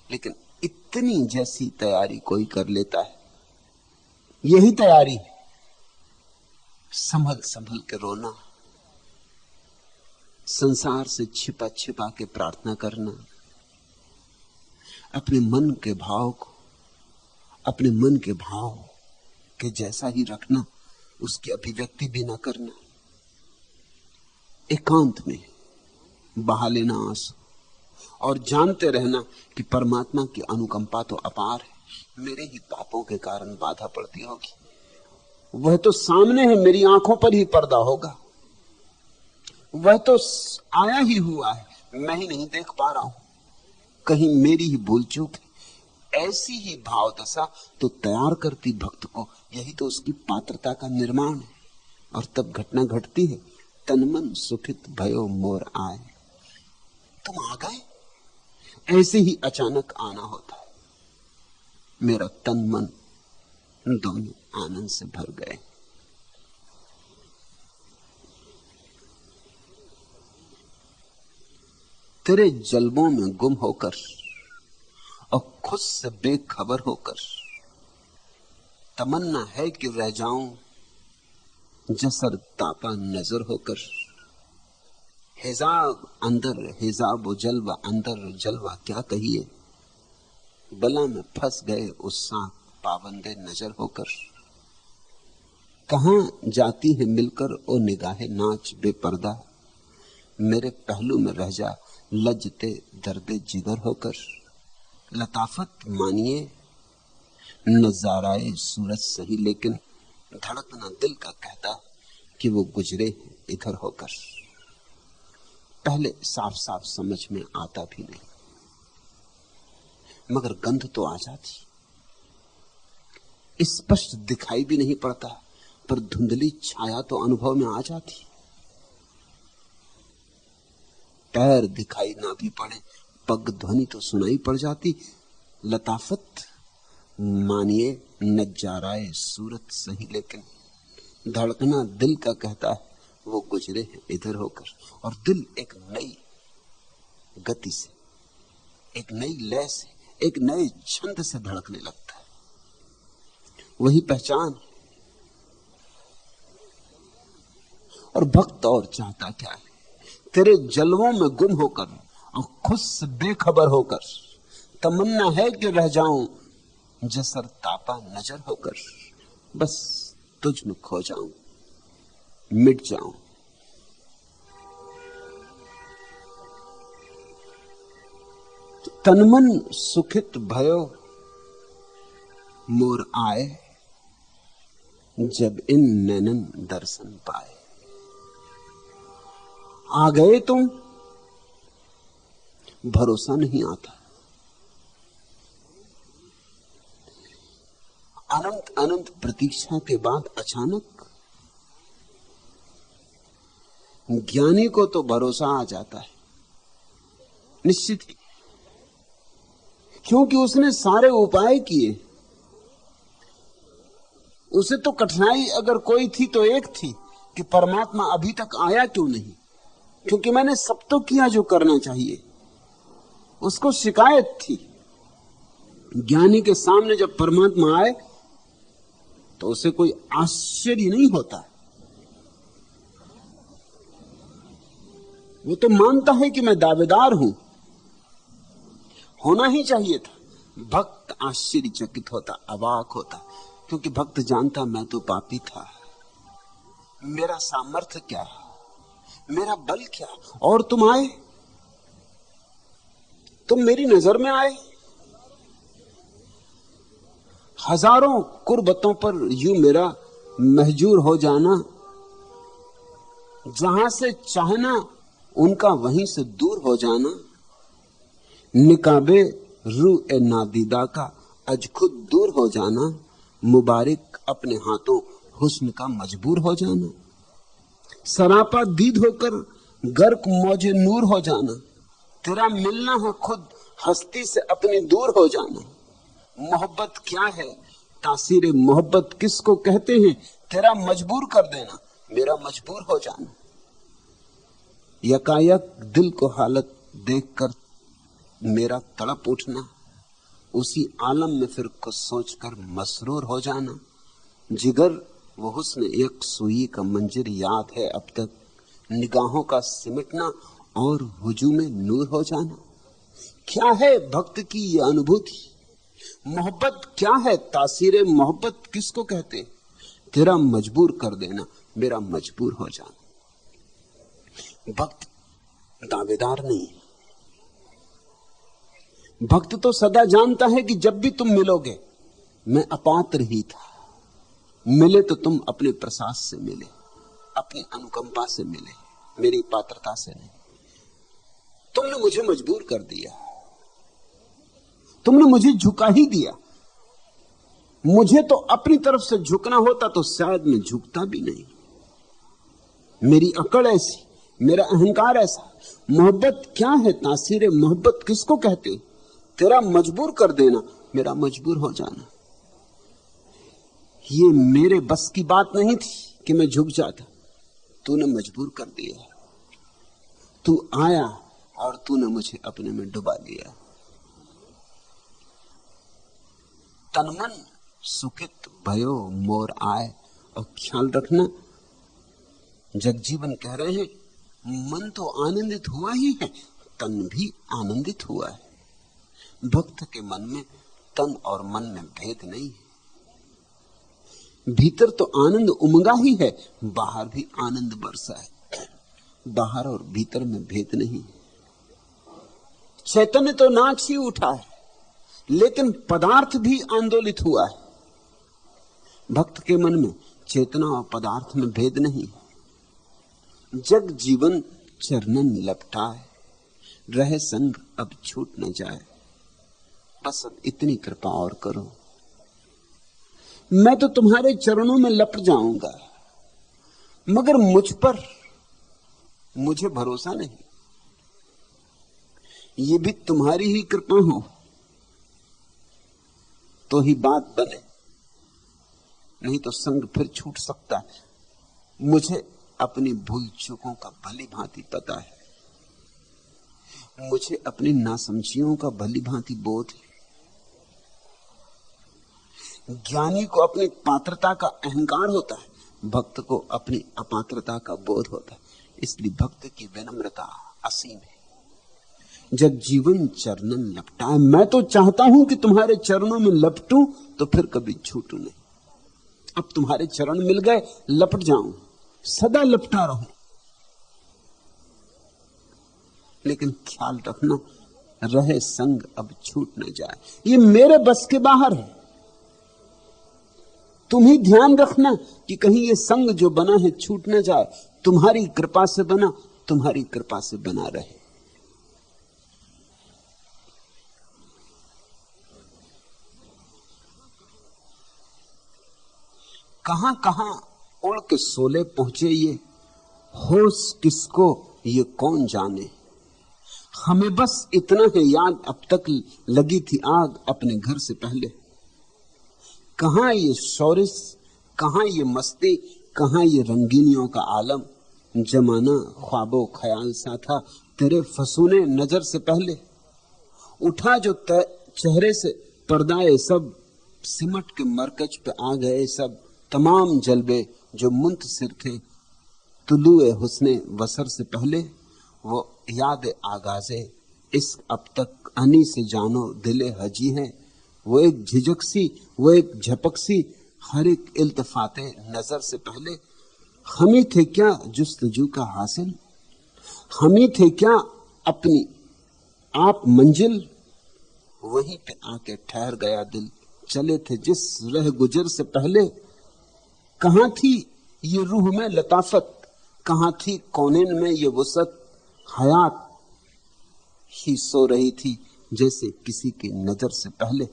लेकिन इतनी जैसी तैयारी कोई कर लेता है, यही तैयारी है, संभल संभल के रोना, संसार से छिपा छिपा के प्रार्थना करना, अपने मन के भाव को अपने मन के भाव के जैसा ही रखना, उसकी अभिव्यक्ति भी ना करना, एकांत में बहा लेना आंसू और जानते रहना कि परमात्मा की अनुकंपा तो अपार है। मेरे ही पापों के कारण बाधा पड़ती होगी, वह तो सामने है, मेरी आंखों पर ही पर्दा होगा, वह तो आया ही हुआ है, मैं ही नहीं देख पा रहा हूं, कहीं मेरी ही भूल चूक है। ऐसी ही भाव दशा तो तैयार करती भक्त को, यही तो उसकी पात्रता का निर्माण है। और तब घटना घटती है, तन मन सुखित भयो मोर आए। तुम आ गए, ऐसे ही अचानक आना होता है। मेरा तन मन दोनों आनंद से भर गए। तेरे जल्बों में गुम होकर और खुद से बेखबर होकर, तमन्ना है कि रह जाऊं जसर तापा नजर होकर। हिजाब अंदर हिजाब जलवा अंदर जलवा क्या कहिए, बला में फंस गए उस सांप पाबंदे नजर होकर। कहां जाती है मिलकर ओ निगाहे नाच बेपर्दा, मेरे पहलू में रह जा लज्जते दर्दे जिगर होकर। लताफत मानिए नजाराए सूरज सही, लेकिन धड़कना दिल का कहता कि वो गुजरे इधर होकर। पहले साफ साफ समझ में आता भी नहीं, मगर गंध तो आ जाती, स्पष्ट दिखाई भी नहीं पड़ता, पर धुंधली छाया तो अनुभव में आ जाती। पैर दिखाई ना भी पड़े, पग ध्वनि तो सुनाई पड़ जाती। लताफत मानिए नजाराए सूरत सही, लेकिन धड़कना दिल का कहता है वो गुजरे हैं इधर होकर। और दिल एक नई गति से, एक नई लय से, एक नए छंद से धड़कने लगता है। वही पहचान। और भक्त और चाहता क्या है, तेरे जलवों में गुम होकर और खुद से बेखबर होकर, तमन्ना है कि रह जाऊं जसर तापा नजर होकर। बस तुझ में खो जाऊं, मिट जाऊं। तनमन सुखित भयो मोर आए, जब इन नैनन दर्शन पाए। आ गए तुम, भरोसा नहीं आता। अनंत अनंत प्रतीक्षा के बाद अचानक ज्ञानी को तो भरोसा आ जाता है निश्चित ही, क्योंकि उसने सारे उपाय किए। उसे तो कठिनाई अगर कोई थी तो एक थी कि परमात्मा अभी तक आया क्यों नहीं, क्योंकि मैंने सब तो किया जो करना चाहिए। उसको शिकायत थी। ज्ञानी के सामने जब परमात्मा आए तो उसे कोई आश्चर्य नहीं होता। वो तो मानता है कि मैं दावेदार हूं, होना ही चाहिए था। भक्त आश्चर्यचकित होता, अवाक होता, क्योंकि भक्त जानता मैं तो पापी था, मेरा सामर्थ्य क्या, मेरा बल क्या। और तुम आए, तुम मेरी नजर में आए। हजारों कुर्बतों पर यूं मेरा महजूर हो जाना, जहां से चाहना उनका वहीं से दूर हो जाना। निकाबे रू ए नादीदा का अज खुद दूर हो जाना, मुबारक अपने हाथों हुस्न का मजबूर हो जाना। सरापा दीद होकर गर्क मौजे नूर हो जाना, तेरा मिलना है खुद हस्ती से अपनी दूर हो जाना। मोहब्बत क्या है, तासीर मोहब्बत किसको कहते हैं, तेरा मजबूर कर देना, मेरा मजबूर हो जाना। यकायक दिल को हालत देखकर मेरा तड़प उठना, उसी आलम में फिर कुछ सोचकर मसरूर हो जाना। जिगर वो हुस्न एक सुई का मंजर याद है अब तक, निगाहों का सिमटना और हुजूम नूर हो जाना। क्या है भक्त की ये अनुभूति, मोहब्बत क्या है, तासीर मोहब्बत किसको कहते, तेरा मजबूर कर देना, मेरा मजबूर हो जाना। भक्त दावेदार नहीं, भक्त तो सदा जानता है कि जब भी तुम मिलोगे मैं अपात्र ही था, मिले तो तुम अपने प्रसाद से मिले, अपनी अनुकंपा से मिले, मेरी पात्रता से नहीं। तुमने मुझे मजबूर कर दिया, तुमने मुझे झुका ही दिया। मुझे तो अपनी तरफ से झुकना होता तो शायद मैं झुकता भी नहीं। मेरी अकड़ ऐसी, मेरा अहंकार ऐसा। मोहब्बत क्या है, तासीर मोहब्बत किसको कहते, तेरा मजबूर कर देना, मेरा मजबूर हो जाना। ये मेरे बस की बात नहीं थी कि मैं झुक जाता, तूने मजबूर कर दिया। तू आया और तूने मुझे अपने में डुबा लिया। तनमन सुखित भयो मोर आए। और ख्याल रखना, जगजीवन कह रहे हैं मन तो आनंदित हुआ ही है, तन भी आनंदित हुआ है। भक्त के मन में तन और मन में भेद नहीं है। भीतर तो आनंद उमगा ही है, बाहर भी आनंद बरसा है, बाहर और भीतर में भेद नहीं। चैतन्य तो नाच ही उठा है, लेकिन पदार्थ भी आंदोलित हुआ है। भक्त के मन में चेतना और पदार्थ में भेद नहीं। जग जीवन चरणन लपटाए, रहे संग अब छूट न जाए। बस अब इतनी कृपा और करो, मैं तो तुम्हारे चरणों में लपट जाऊंगा, मगर मुझ पर मुझे भरोसा नहीं। ये भी तुम्हारी ही कृपा हो तो ही बात बने, नहीं तो संग फिर छूट सकता है। मुझे अपनी भूल चूकों का भली भांति पता है, मुझे अपनी नासमझियों का भली भांति बोध है। ज्ञानी को अपनी पात्रता का अहंकार होता है, भक्त को अपनी अपात्रता का बोध होता है। इसलिए भक्त की विनम्रता असीम है। जब जीवन चरणन लपटाए, मैं तो चाहता हूं कि तुम्हारे चरणों में लपटूं तो फिर कभी छूटूं नहीं। अब तुम्हारे चरण मिल गए, लपट जाऊं, सदा लपटा रहूं। लेकिन ख्याल रखना, रहे संग अब छूट न जाए। ये मेरे बस के बाहर है। तुम ही ध्यान रखना कि कहीं ये संग जो बना है छूट न जाए। तुम्हारी कृपा से बना, तुम्हारी कृपा से बना रहे। कहां कहां उड़ के सोले पहुंचे ये, होश किसको ये कौन जाने। हमें बस इतना है याद, अब तक लगी थी आग अपने घर से पहले। कहां ये शौरिस, कहां ये मस्ती, कहां ये रंगीनियों का आलम। जमाना ख्वाबो ख्याल सा था तेरे फसूने नजर से पहले। उठा जो चेहरे से पर्दाए सब, सिमट के मरकज पे आ गए सब। तमाम जलवे जो मुंतसिर थे तुलुए हुस्ने वसर से पहले। वो याद आगाज़े इस अब तक अनी से जानो दिले हजी है। वो एक झिझक सी, वो एक झपक सी, हर एक इल्तफाते नजर से पहले। हम ही थे क्या जुस्तजू का हासिल, हम ही थे क्या अपनी आप मंजिल। वहीं पे आके ठहर गया दिल, चले थे जिस रह गुजर से पहले। कहां थी ये रूह में लताफत, कहां थी कौनेन में ये वसत। हयात ही सो रही थी जैसे किसी की नजर से पहले।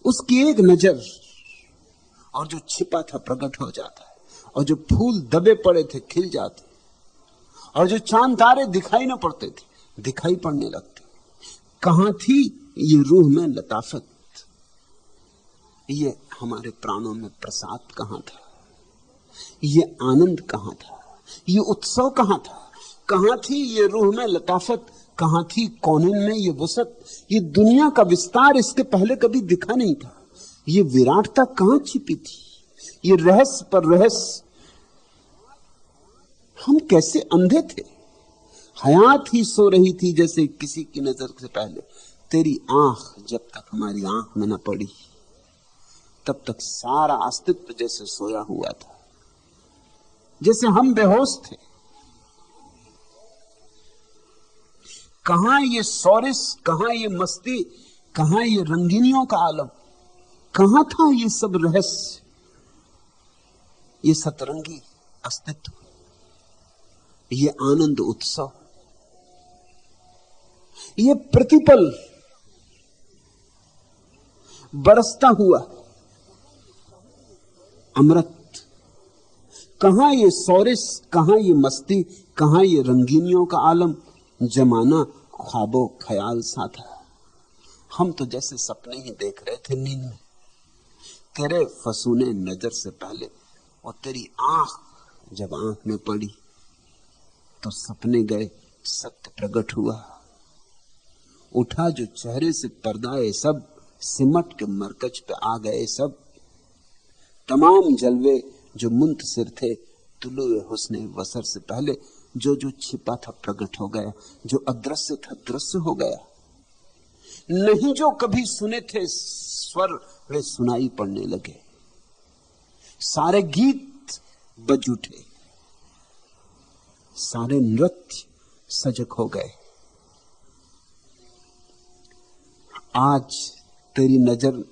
उसकी एक नजर और जो छिपा था प्रकट हो जाता है, और जो फूल दबे पड़े थे खिल जाते, और जो चांद तारे दिखाई न पड़ते थे दिखाई पड़ने लगते। कहां थी ये रूह में लताफत, ये हमारे प्राणों में प्रसाद कहां था, ये आनंद कहां था, ये उत्सव कहां था। कहां थी ये रूह में लताफत, कहां थी कौनेन में ये वसत। ये दुनिया का विस्तार इसके पहले कभी दिखा नहीं था। ये विराटता कहां छिपी थी, ये रहस्य पर रहस्य। हम कैसे अंधे थे। हयात ही सो रही थी जैसे किसी की नजर से पहले। तेरी आंख जब तक हमारी आंख में न पड़ी तब तक सारा अस्तित्व जैसे सोया हुआ था, जैसे हम बेहोश थे। कहां ये सौरिस, कहां ये मस्ती, कहां ये रंगीनियों का आलम। कहां था ये सब रहस्य, ये सतरंगी अस्तित्व, ये आनंद उत्सव, ये प्रतिपल बरसता हुआ अमृत। कहां ये सौरिस, कहां ये मस्ती, कहां ये रंगीनियों का आलम। जमाना ख्वाबो ख्याल सा था, हम तो जैसे सपने ही देख रहे थे नींद में। तेरे फसूने नजर से पहले, और तेरी आंख जब आंख में पड़ी तो सपने गए, सत्य प्रकट हुआ। उठा जो चेहरे से पर्दाए सब, सिमट के मरकज पे आ गए सब। तमाम जलवे जो मुंतसिर थे तुलुए हुस्ने वसर से पहले। जो जो छिपा था प्रकट हो गया, जो अदृश्य था दृश्य हो गया। नहीं जो कभी सुने थे स्वर वे सुनाई पड़ने लगे। सारे गीत बज उठे, सारे नृत्य सजग हो गए। आज तेरी नजर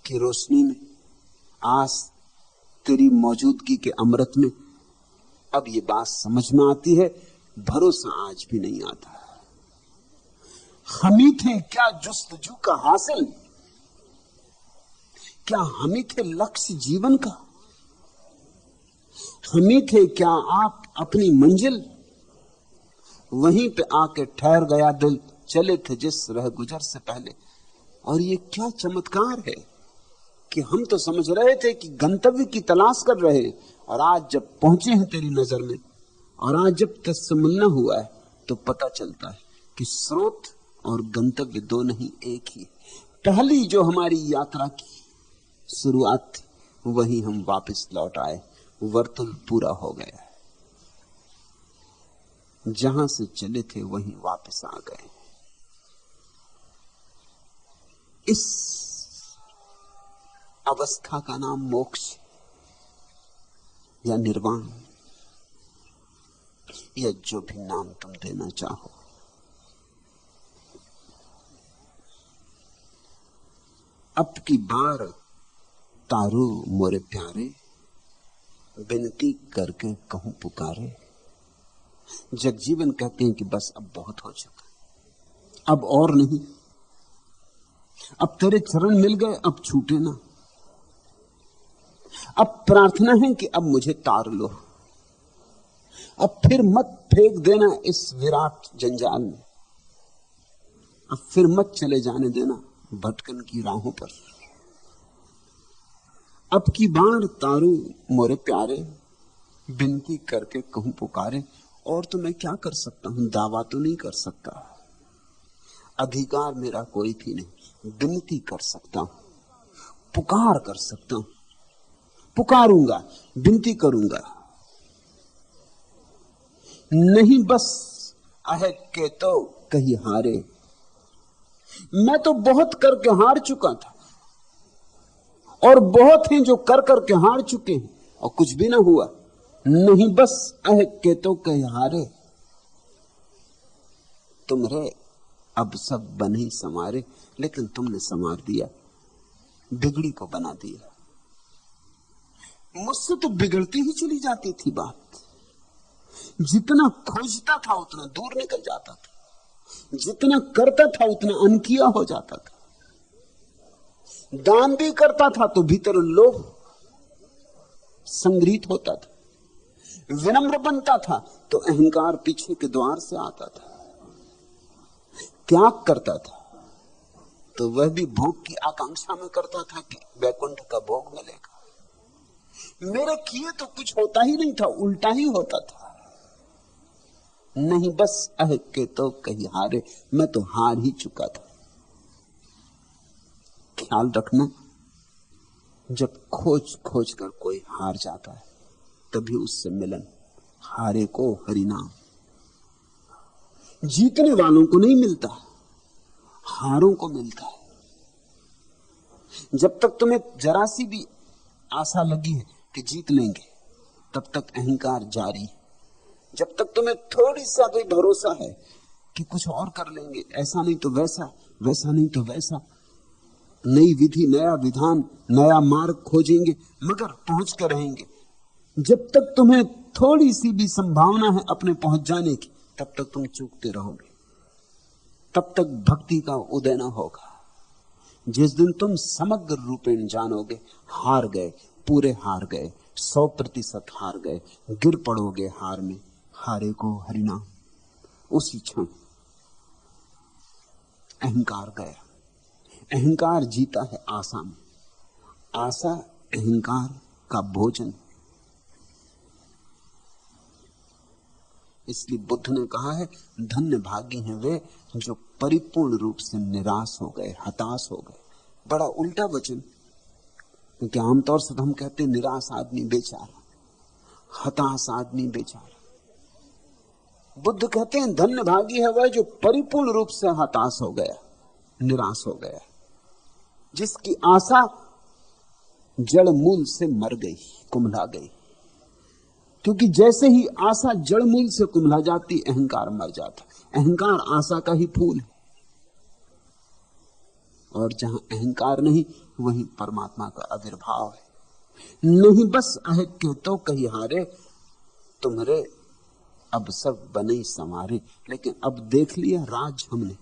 की रोशनी में, आज तेरी मौजूदगी के अमृत में अब ये बात समझ में आती है, भरोसा आज भी नहीं आता। हम ही थे क्या जुस्तजू का हासिल, क्या हम ही थे लक्ष्य जीवन का। हम ही थे क्या आप अपनी मंजिल। वहीं पे आके ठहर गया दिल, चले थे जिस रह गुजर से पहले। और ये क्या चमत्कार है कि हम तो समझ रहे थे कि गंतव्य की तलाश कर रहे हैं, और आज जब पहुंचे हैं तेरी नजर में, और आज जब तुझसे मिलना हुआ है, तो पता चलता है कि स्रोत और गंतव्य दो नहीं एक ही। पहली जो हमारी यात्रा की शुरुआत थी वहीं हम वापस लौट आए। वर्तुल पूरा हो गया है, जहां से चले थे वहीं वापस आ गए। इस अवस्था का नाम मोक्ष या निर्वाण, या जो भी नाम तुम देना चाहो। अब की बार तारू मोरे प्यारे, विनती करके कहूं पुकारे। जगजीवन कहते हैं कि बस अब बहुत हो चुका, अब और नहीं, अब तेरे चरण मिल गए, अब छूटे ना। अब प्रार्थना है कि अब मुझे तार लो, अब फिर मत फेंक देना इस विराट जंजाल में, अब फिर मत चले जाने देना भटकन की राहों पर। अब की बार तारू मोरे प्यारे, विनती करके कहूं पुकारे। और तो मैं क्या कर सकता हूं, दावा तो नहीं कर सकता, अधिकार मेरा कोई भी नहीं। विनती कर सकता हूं, पुकार कर सकता हूं, पुकारूंगा, विनती करूंगा। नहीं बस अहद के तो कहीं हारे, मैं तो बहुत करके हार चुका था, और बहुत हैं जो कर करके हार चुके हैं और कुछ भी ना हुआ। नहीं बस अहद के तो कहीं हारे, तुमरे अब सब बने संवारे। लेकिन तुमने संवार दिया, बिगड़ी को बना दिया। मुझसे तो बिगड़ती ही चली जाती थी बात। जितना खोजता था उतना दूर निकल जाता था, जितना करता था उतना अनकिया हो जाता था। दान भी करता था तो भीतर लोभ संग्रहित होता था, विनम्र बनता था तो अहंकार पीछे के द्वार से आता था। त्याग करता था तो वह भी भोग की आकांक्षा में करता था कि वैकुंठ का भोग मिलेगा। मेरे किए तो कुछ होता ही नहीं था, उल्टा ही होता था। नहीं बस अहद के तो कहीं हारे, मैं तो हार ही चुका था। ख्याल रखना, जब खोज खोज कर कोई हार जाता है तभी उससे मिलन। हारे को हरिनाम। जीतने वालों को नहीं मिलता, हारों को मिलता है। जब तक तुम्हें जरा सी भी आशा लगी है कि जीत लेंगे, तब तक अहंकार जारी है। जब तक तुम्हें थोड़ी सा भी भरोसा है कि कुछ और कर लेंगे, ऐसा नहीं तो वैसा, वैसा नहीं तो वैसा, नई विधि, नया विधान, नया मार्ग खोजेंगे, मगर पहुंच कर रहेंगे, जब तक तुम्हें थोड़ी सी भी संभावना है अपने पहुंच जाने की, तब तक तुम चूकते रहोगे, तब तक भक्ति का उदय न होगा। जिस दिन तुम समग्र रूपेण जानोगे हार गए, पूरे हार गए, 100% हार गए, गिर पड़ोगे हार में, हारे को हरिनाम। उसी क्षण अहंकार गया। अहंकार जीता है आशा में, आशा अहंकार का भोजन। इसलिए बुद्ध ने कहा है, धन्य भागी हैं वे जो परिपूर्ण रूप से निराश हो गए, हताश हो गए। बड़ा उल्टा वचन, क्योंकि आमतौर से हम कहते हैं निराश आदमी बेचारा, हताश आदमी बेचारा। बुद्ध कहते हैं धन्य भागी है वह जो परिपूर्ण रूप से हताश हो गया, निराश हो गया, जिसकी आशा जड़ मूल से मर गई, कुम्हला गई। क्योंकि जैसे ही आशा जड़ मूल से कुम्हला जाती, अहंकार मर जाता। अहंकार आशा का ही फूल है, और जहां अहंकार नहीं वहीं परमात्मा का आविर्भाव है। नहीं बस अहद के तो कहीं हारे, तुम्हारे अब सब बने संवारे। लेकिन अब देख लिया राज हमने।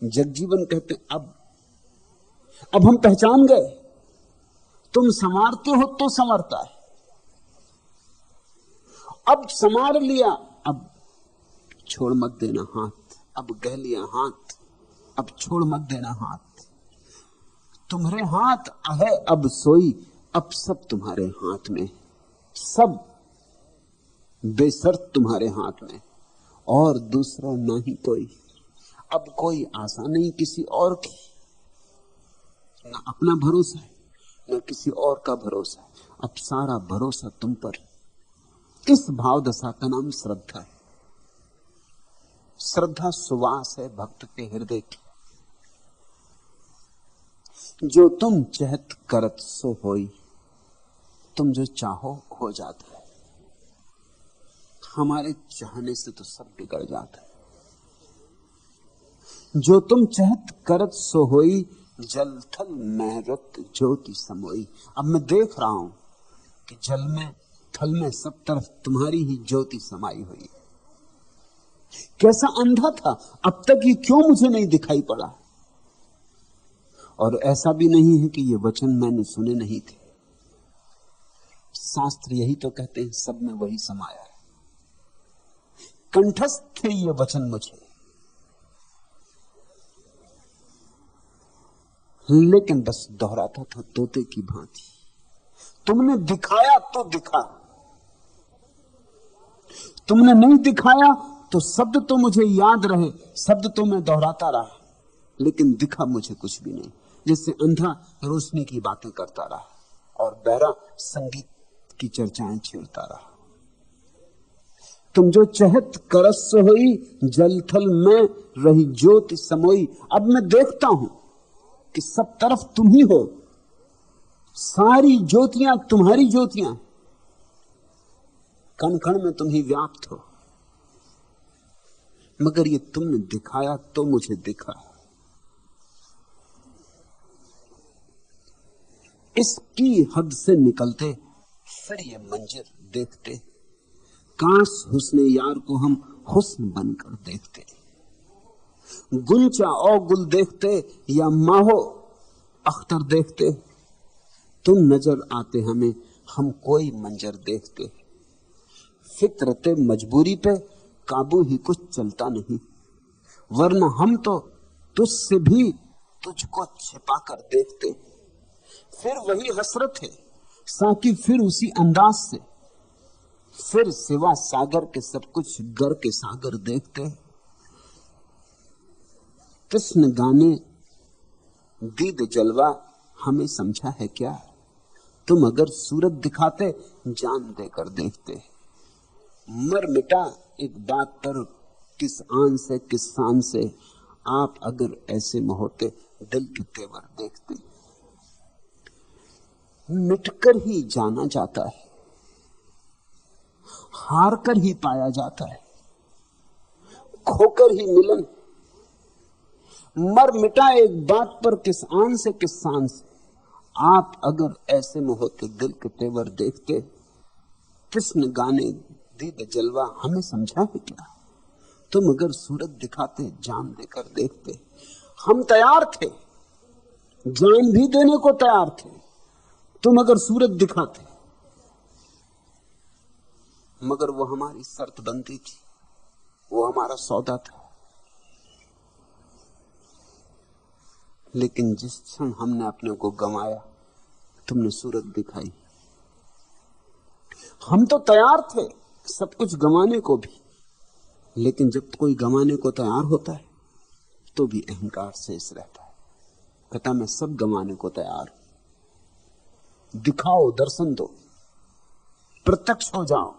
जगजीवन कहते अब हम पहचान गए, तुम संवारते हो तो संवरता है। अब संवार लिया, अब छोड़ मत देना हाथ। अब गह लिया हाथ, अब छोड़ मत देना हाथ। तुम्हारे हाथ है अब सोई, अब सब तुम्हारे हाथ में, सब बेशर्त तुम्हारे हाथ में, और दूसरा नहीं कोई। अब कोई आशा नहीं किसी और की, ना अपना भरोसा है ना किसी और का भरोसा है। अब सारा भरोसा तुम पर। इस भाव दशा का नाम श्रद्धा है। श्रद्धा सुवास है भक्त के हृदय की। जो तुम चहत करत सो होई, तुम जो चाहो हो जाता है। हमारे चाहने से तो सब बिगड़ जाता है। जो तुम चहत करत सो होई, जल थल महरत ज्योति समोई। अब मैं देख रहा हूं कि जल में थल में सब तरफ तुम्हारी ही ज्योति समाई हुई है। कैसा अंधा था, अब तक ये क्यों मुझे नहीं दिखाई पड़ा? और ऐसा भी नहीं है कि ये वचन मैंने सुने नहीं थे। शास्त्र यही तो कहते हैं, सब में वही समाया है। कंठस्थ थे ये वचन मुझे, लेकिन बस दोहराता था तोते की भांति। तुमने दिखाया तो दिखा, तुमने नहीं दिखाया तो शब्द तो मुझे याद रहे, शब्द तो मैं दोहराता रहा, लेकिन दिखा मुझे कुछ भी नहीं। जैसे अंधा रोशनी की बातें करता रहा और बहरा संगीत की चर्चाएं छेड़ता रहा। तुम जो चहत करस होई, जल थल में रही ज्योति समोई। अब मैं देखता हूं कि सब तरफ तुम ही हो, सारी ज्योतियां तुम्हारी ज्योतियां, कण कण में तुम ही व्याप्त हो। मगर ये तुमने दिखाया तो मुझे दिखा। इसकी हद से निकलते फिर ये मंजर देखते, काश हुस्ने यार को हम हुस्न बनकर देखते। गुंचा और गुल देखते या माहो अख्तर देखते, तुम नजर आते हमें, हम कोई मंजर देखते। फितरते मजबूरी पे काबू ही कुछ चलता नहीं, वरना हम तो तुझसे भी तुझको छिपाकर देखते। फिर वही हसरत है साकी, फिर उसी अंदाज से, फिर सिवा सागर के सब कुछ गर के सागर देखते। कृष्ण गाने दीद जलवा हमें समझा है क्या, तुम अगर सूरत दिखाते जान देकर देखते। मर मिटा एक बात पर किस आन से किस शान से, आप अगर ऐसे में होते दिल के तेवर देखते। मिटकर ही जाना जाता है, हार कर ही पाया जाता है, खोकर ही मिलन। मर मिटा एक बात पर किस आन से किस शान से, आप अगर ऐसे में होते दिल के तेवर देखते। कृष्ण गाने दीद जलवा हमें समझा है क्या, तुम अगर सूरत दिखाते जान देकर देखते। हम तैयार थे, जान भी देने को तैयार थे, तुम अगर सूरत दिखाते, मगर वो हमारी शर्त बनती थी, वो हमारा सौदा था। लेकिन जिस क्षण हमने अपने को गंवाया, तुमने सूरत दिखाई। हम तो तैयार थे सब कुछ गंवाने को भी, लेकिन जब कोई गंवाने को तैयार होता है तो भी अहंकार शेष रहता है। कहता मैं सब गंवाने को तैयार हूं, दिखाओ, दर्शन दो, प्रत्यक्ष हो जाओ।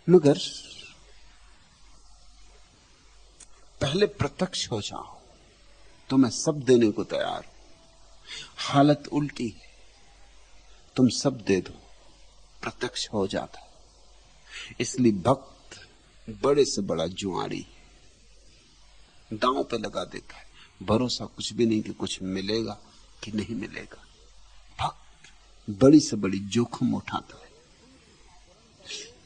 मगर पहले प्रत्यक्ष हो जाओ तो मैं सब देने को तैयार हूं। हालत उल्टी है, तुम सब दे दो, प्रत्यक्ष हो जाता है। इसलिए भक्त बड़े से बड़ा जुआरी दांव पे लगा देता है, भरोसा कुछ भी नहीं कि कुछ मिलेगा कि नहीं मिलेगा। भक्त बड़ी से बड़ी जोखिम उठाता है।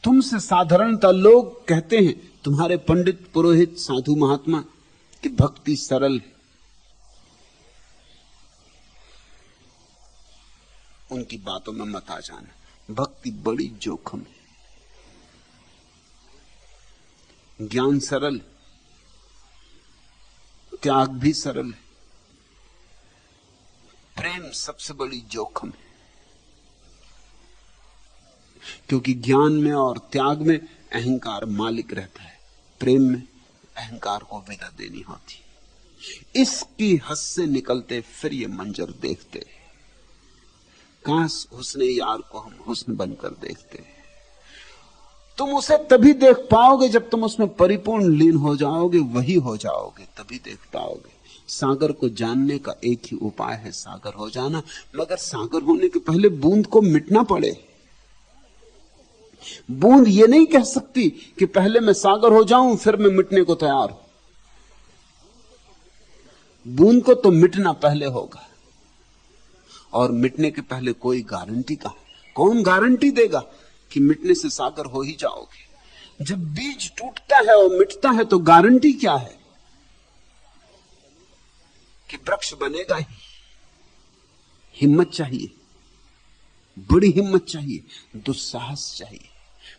तुमसे साधारणता लोग कहते हैं, तुम्हारे पंडित पुरोहित साधु महात्मा, कि भक्ति सरल है। उनकी बातों में मत आ जाना, भक्ति बड़ी जोखिम है। ज्ञान सरल, त्याग भी सरल है, प्रेम सबसे बड़ी जोखिम है। क्योंकि ज्ञान में और त्याग में अहंकार मालिक रहता है, प्रेम में अहंकार को विदा देनी होती। इसकी हद से निकलते फिर ये मंजर देखते, काश हुस्ने यार को हम हुस्न बनकर देखते। तुम उसे तभी देख पाओगे जब तुम उसमें परिपूर्ण लीन हो जाओगे, वही हो जाओगे, तभी देख पाओगे। सागर को जानने का एक ही उपाय है, सागर हो जाना। मगर सागर होने के पहले बूंद को मिटना पड़े। बूंद ये नहीं कह सकती कि पहले मैं सागर हो जाऊं फिर मैं मिटने को तैयार हूं। बूंद को तो मिटना पहले होगा, और मिटने के पहले कोई गारंटी कहां? कौन गारंटी देगा कि मिटने से सागर हो ही जाओगे? जब बीज टूटता है और मिटता है तो गारंटी क्या है कि वृक्ष बनेगा ही? हिम्मत चाहिए, बड़ी हिम्मत चाहिए, दुस्साहस चाहिए।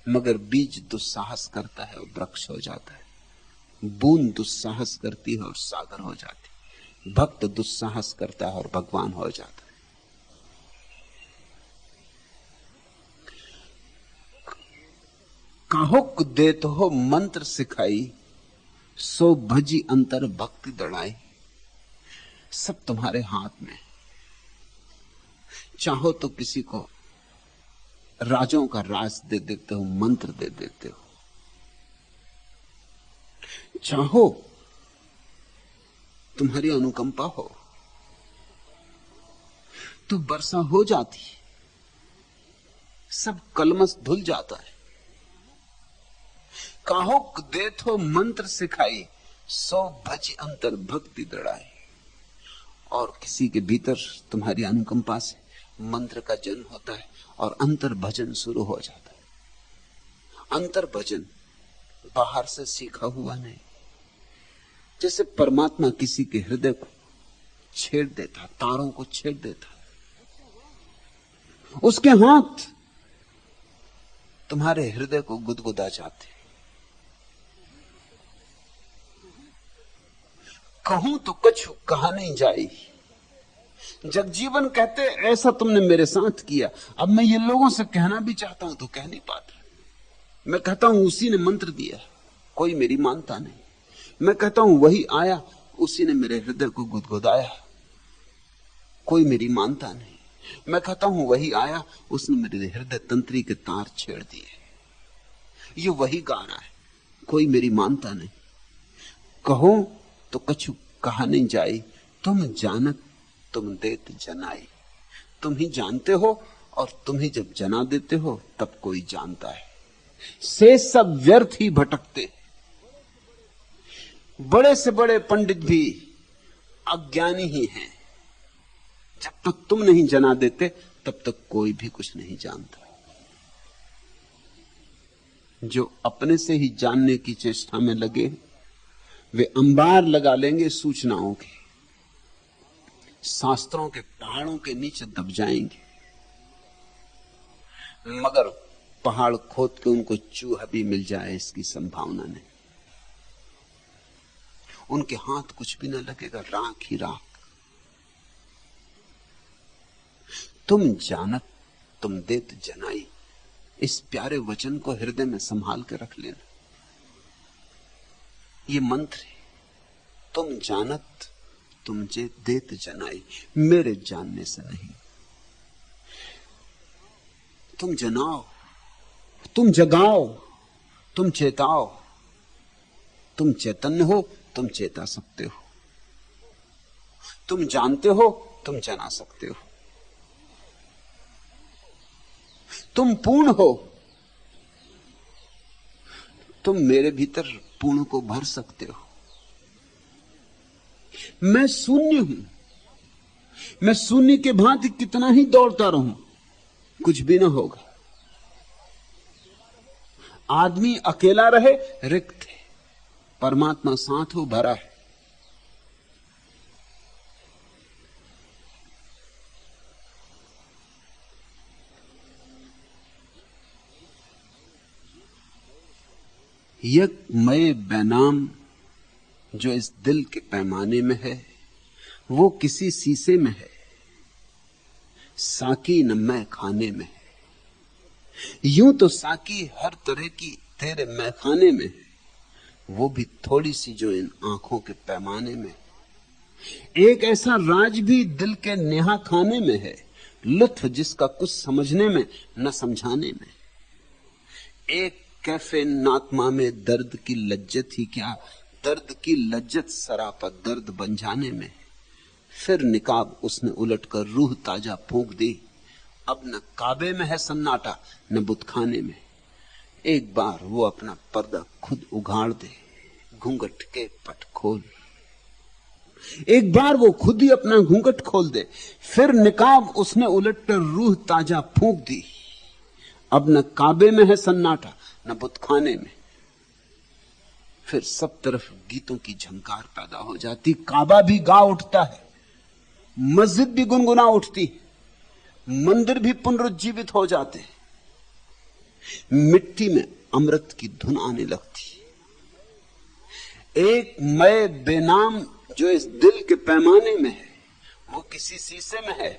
मगर बीज दुस्साहस करता है और वृक्ष हो जाता है। बूंद दुस्साहस करती है और सागर हो जाती है। भक्त दुस्साहस करता है और भगवान हो जाता है। काहुक देत हो मंत्र सिखाई, सो भजी अंतर भक्ति दड़ाई। सब तुम्हारे हाथ में। चाहो तो किसी को राजों का राज दे देते हो, मंत्र दे देते हो। चाहो तुम्हारी अनुकंपा हो तो वर्षा हो जाती है, सब कलमस धुल जाता है। काहो देत हो मंत्र सिखाई, सो भज अंतर भक्ति दृढ़ाई। और किसी के भीतर तुम्हारी अनुकंपा से मंत्र का जन्म होता है और अंतर भजन शुरू हो जाता है। अंतर भजन बाहर से सीखा हुआ नहीं। जैसे परमात्मा किसी के हृदय को छेड़ देता, तारों को छेड़ देता, उसके हाथ तुम्हारे हृदय को गुदगुदा जाते। कहूं तो कछु कहा नहीं जाई। जगजीवन कहते ऐसा तुमने मेरे साथ किया। अब मैं ये लोगों से कहना भी चाहता हूं तो कह नहीं पाता। मैं कहता हूं उसी ने मंत्र दिया, कोई मेरी मानता नहीं। मैं कहता हूं वही आया, उसी ने मेरे हृदय को गुदगुदाया, कोई मेरी मानता नहीं। मैं कहता हूं वही आया, उसने मेरे हृदय तंत्री के तार छेड़ दिए। ये वही गा रहा है, कोई मेरी मानता नहीं। कहो तो कछु कहा नहीं जाई, तुम जानत तुम देत जनाई। तुम ही जानते हो और तुम ही जब जना देते हो तब कोई जानता है। से सब व्यर्थ ही भटकते। बड़े से बड़े पंडित भी अज्ञानी ही हैं। जब तक तुम नहीं जना देते तब तक कोई भी कुछ नहीं जानता। जो अपने से ही जानने की चेष्टा में लगे वे अंबार लगा लेंगे सूचनाओं के, शास्त्रों के पहाड़ों के नीचे दब जाएंगे। मगर पहाड़ खोद के उनको चूहा भी मिल जाए इसकी संभावना नहीं। उनके हाथ कुछ भी न लगेगा, राख ही राख। तुम जानत तुम देत जनाई, इस प्यारे वचन को हृदय में संभाल के रख लेना। ये मंत्र है, तुम जानत तुम जे देत जनाई, मेरे जानने से नहीं। तुम जनाओ, तुम जगाओ, तुम चेताओ। तुम चैतन्य हो, तुम चेता सकते हो। तुम जानते हो, तुम जना सकते हो। तुम पूर्ण हो, तुम मेरे भीतर पूर्ण को भर सकते हो। मैं शून्य हूं, मैं शून्य के भांति कितना ही दौड़ता रहूं, कुछ भी ना होगा। आदमी अकेला रहे रिक्त है, परमात्मा साथ हो भरा है। यक मय बैनाम जो इस दिल के पैमाने में है वो किसी शीशे में है, साकी न मैं खाने में है। यूं तो साकी हर तरह की तेरे मैं खाने में है, वो भी थोड़ी सी जो इन आंखों के पैमाने में। एक ऐसा राज भी दिल के नेहा खाने में है, लुत्फ जिसका कुछ समझने में न समझाने में। एक कैफे नातमा में दर्द की लज्जत ही क्या, दर्द की लज्जत सरापा दर्द बन जाने में। फिर निकाब उसने उलटकर रूह ताजा फूंक दी। अब न काबे में है सन्नाटा न बुतखाने में। एक बार वो अपना पर्दा खुद उघाड़ दे, घूंघट के पट खोल। एक बार वो खुद ही अपना घूंघट खोल दे। फिर निकाब उसने उलटकर रूह ताजा फूंक दी। अब न काबे में है सन्नाटा न बुतखाने में। फिर सब तरफ गीतों की झंकार पैदा हो जाती। काबा भी गा उठता है, मस्जिद भी गुनगुना उठती, मंदिर भी पुनरुज्जीवित हो जाते, मिट्टी में अमृत की धुन आने लगती। एक मय बेनाम जो इस दिल के पैमाने में है वो किसी शीशे में है,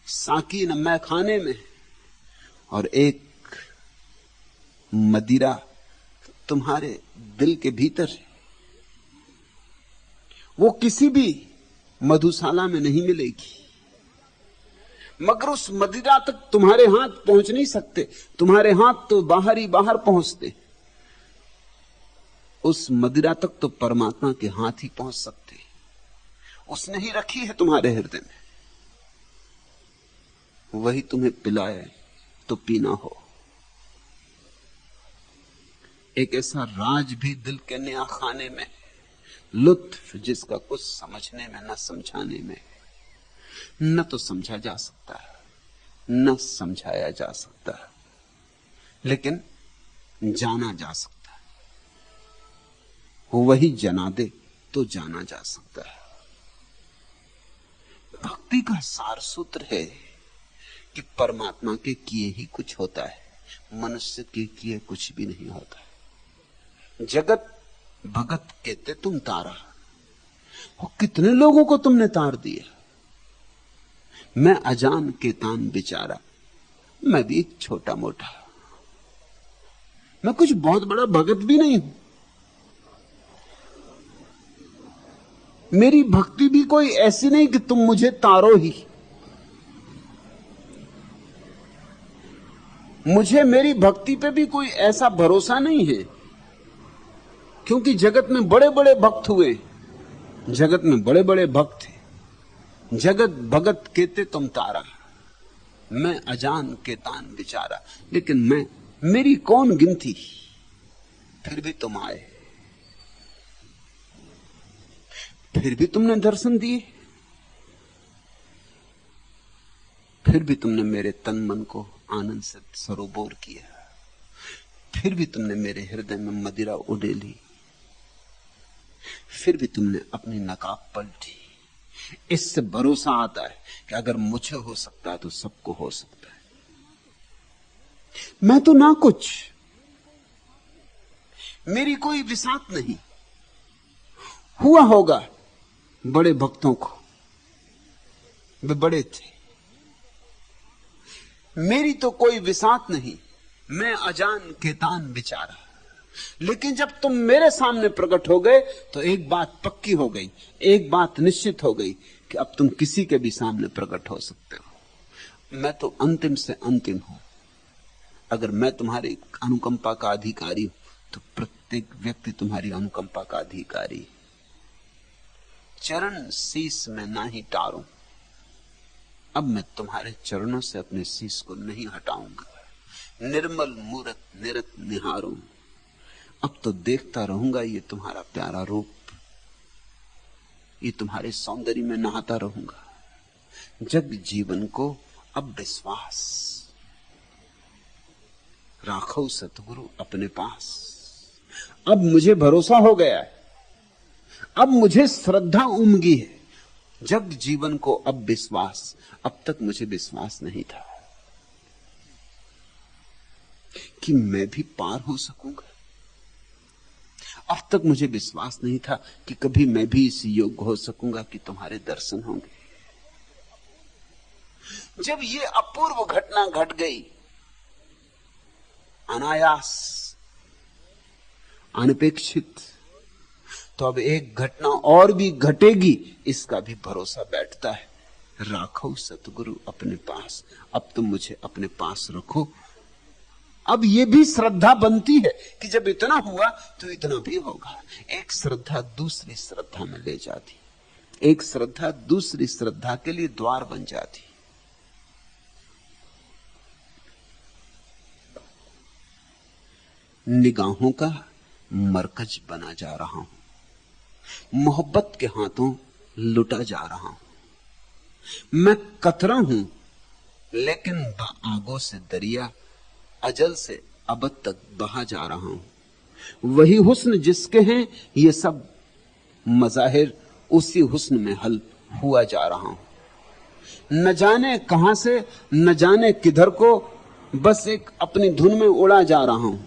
साकी न मैं खाने में। और एक मदिरा तुम्हारे दिल के भीतर है, वो किसी भी मधुशाला में नहीं मिलेगी, मगर उस मदिरा तक तुम्हारे हाथ पहुंच नहीं सकते। तुम्हारे हाथ तो बाहर ही बाहर पहुंचते, उस मदिरा तक तो परमात्मा के हाथ ही पहुंच सकते। उसने ही रखी है तुम्हारे हृदय में, वही तुम्हें पिलाए तो पीना हो। एक ऐसा राज भी दिल के नया खाने में, लुत्फ जिसका कुछ समझने में न समझाने में। न तो समझा जा सकता है न समझाया जा सकता है, लेकिन जाना जा सकता है। वही जना दे तो जाना जा सकता है। भक्ति का सार सूत्र है कि परमात्मा के किए ही कुछ होता है, मनुष्य के किए कुछ भी नहीं होता है। जगत भगत कहते तुम तारा, और कितने लोगों को तुमने तार दिया। मैं अजान के तान बिचारा, मैं भी छोटा मोटा, मैं कुछ बहुत बड़ा भगत भी नहीं हूं। मेरी भक्ति भी कोई ऐसी नहीं कि तुम मुझे तारो ही। मुझे मेरी भक्ति पे भी कोई ऐसा भरोसा नहीं है, क्योंकि जगत में बड़े बड़े भक्त हुए, जगत में बड़े बड़े भक्त थे। जगत भगत कहते तुम तारा, मैं अजान के तान बिचारा। लेकिन मेरी कौन गिनती, फिर भी तुम आए, फिर भी तुमने दर्शन दिए, फिर भी तुमने मेरे तन मन को आनंद से सरोबोर किया, फिर भी तुमने मेरे हृदय में मदिरा उड़ेली, फिर भी तुमने अपनी नकाब पलटी। इससे भरोसा आता है कि अगर मुझे हो सकता है तो सबको हो सकता है। मैं तो ना कुछ, मेरी कोई विसात नहीं। हुआ होगा बड़े भक्तों को, वे बड़े थे, मेरी तो कोई विसात नहीं, मैं अजान के तान बिचारा। लेकिन जब तुम मेरे सामने प्रकट हो गए तो एक बात पक्की हो गई, एक बात निश्चित हो गई कि अब तुम किसी के भी सामने प्रकट हो सकते हो। मैं तो अंतिम से अंतिम हूं। अगर मैं तुम्हारी अनुकंपा का अधिकारी हूं तो प्रत्येक व्यक्ति तुम्हारी अनुकंपा का अधिकारी। चरण शीश में ना ही टारूं, अब मैं तुम्हारे चरणों से अपने शीश को नहीं हटाऊंगा। निर्मल मूरत निरत निहारूं, अब तो देखता रहूंगा ये तुम्हारा प्यारा रूप, ये तुम्हारे सौंदर्य में नहाता रहूंगा। जग जीवन को अब विश्वास राखो सतगुरु अपने पास। अब मुझे भरोसा हो गया है, अब मुझे श्रद्धा उमगी है। जग जीवन को अब विश्वास, अब तक मुझे विश्वास नहीं था कि मैं भी पार हो सकूंगा। अब तक मुझे विश्वास नहीं था कि कभी मैं भी इस योग्य हो सकूंगा कि तुम्हारे दर्शन होंगे। जब ये अपूर्व घटना घट गई, अनायास, अनपेक्षित, तो अब एक घटना और भी घटेगी, इसका भी भरोसा बैठता है। राखो सतगुरु अपने पास, अब तुम मुझे अपने पास रखो। अब ये भी श्रद्धा बनती है कि जब इतना हुआ तो इतना भी होगा। एक श्रद्धा दूसरी श्रद्धा में ले जाती, एक श्रद्धा दूसरी श्रद्धा के लिए द्वार बन जाती। निगाहों का मरकज बना जा रहा हूं, मोहब्बत के हाथों लुटा जा रहा हूं। मैं कतरा हूं लेकिन आगों से दरिया अजल से अबद तक बहा जा रहा हूं। वही हुस्न जिसके हैं ये सब मजाहिर, उसी हुस्न में हल हुआ जा रहा हूं। न जाने कहां से न जाने किधर को, बस एक अपनी धुन में उड़ा जा रहा हूं।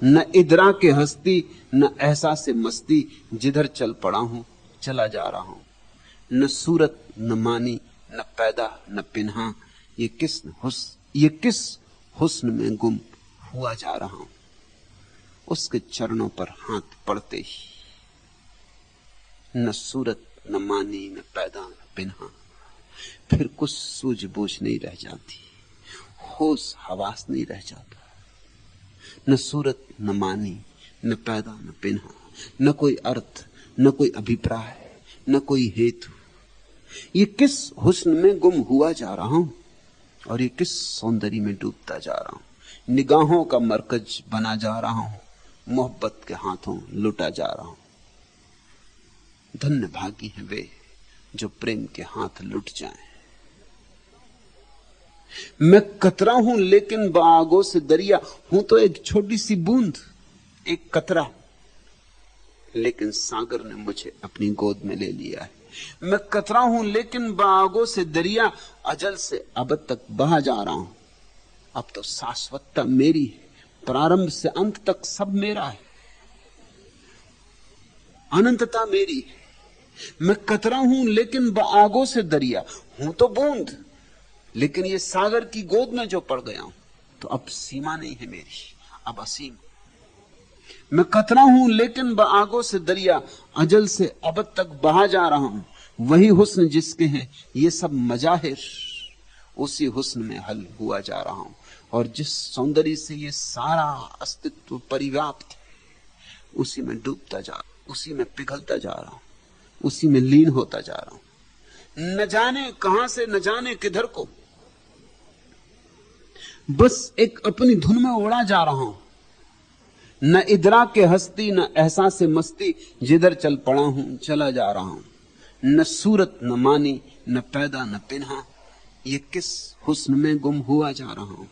न इदरा के हस्ती न एहसास मस्ती, जिधर चल पड़ा हूं चला जा रहा हूं। न सूरत न मानी न पैदा न पिन्हा, ये किस हुस्न में गुम हुआ जा रहा हूं। उसके चरणों पर हाथ पड़ते ही न सूरत न मानी न पैदा न पिन्हा, फिर कुछ सूझबूझ नहीं रह जाती, होश हवास नहीं रह जाता। न सूरत न मानी न पैदा न पिन्हा, न कोई अर्थ न कोई अभिप्राय न कोई हेतु। ये किस हुस्न में गुम हुआ जा रहा हूं और ये किस सौंदर्य में डूबता जा रहा हूं। निगाहों का मरकज बना जा रहा हूं, मोहब्बत के हाथों लुटा जा रहा हूं। धन्य भागी हैं वे जो प्रेम के हाथ लुट जाएं। मैं कतरा हूं लेकिन बागों से दरिया हूं, तो एक छोटी सी बूंद, एक कतरा, लेकिन सागर ने मुझे अपनी गोद में ले लिया है। मैं कतरा हूं लेकिन बागों से दरिया अजल से अबद तक बहा जा रहा हूं। अब तो शाश्वतता मेरी है, प्रारंभ से अंत तक सब मेरा है, अनंतता मेरी है। मैं कतरा हूं लेकिन बागों से दरिया हूं, तो बूंद, लेकिन ये सागर की गोद में जो पड़ गया हूं, तो अब सीमा नहीं है मेरी, अब असीम। मैं कतरा हूं लेकिन बागों से दरिया अजल से अबद तक बहा जा रहा हूं। वही हुस्न जिसके हैं ये सब मजाहिर, उसी हुस्न में हल हुआ जा रहा हूं। और जिस सौंदर्य से ये सारा अस्तित्व परिव्याप्त है, उसी में डूबता जा, उसी में पिघलता जा रहा हूं, उसी में लीन होता जा रहा हूं। न जाने कहां से न जाने किधर को, बस एक अपनी धुन में उड़ा जा रहा हूं। न इदरा के हस्ती न एहसास मस्ती, जिधर चल पड़ा हूं चला जा रहा हूं। न सूरत न मानी न पैदा न पिन्हा, ये किस हुस्न में गुम हुआ जा रहा हूं।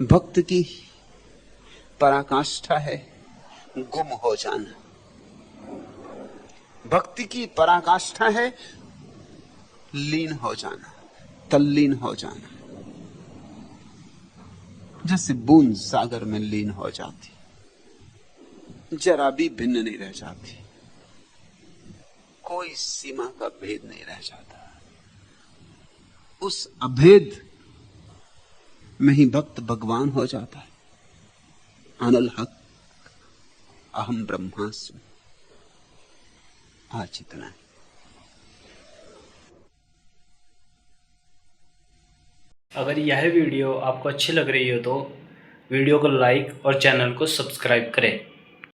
भक्त की पराकाष्ठा है गुम हो जाना, भक्ति की पराकाष्ठा है लीन हो जाना, तल्लीन हो जाना। जैसे बूंद सागर में लीन हो जाती, जरा भी भिन्न नहीं रह जाती, कोई सीमा का भेद नहीं रह जाता। उस अभेद में ही भक्त भगवान हो जाता है। अनल हक अहम ब्रह्मास्मि। आज इतना है। अगर यह वीडियो आपको अच्छी लग रही हो तो वीडियो को लाइक और चैनल को सब्सक्राइब करें।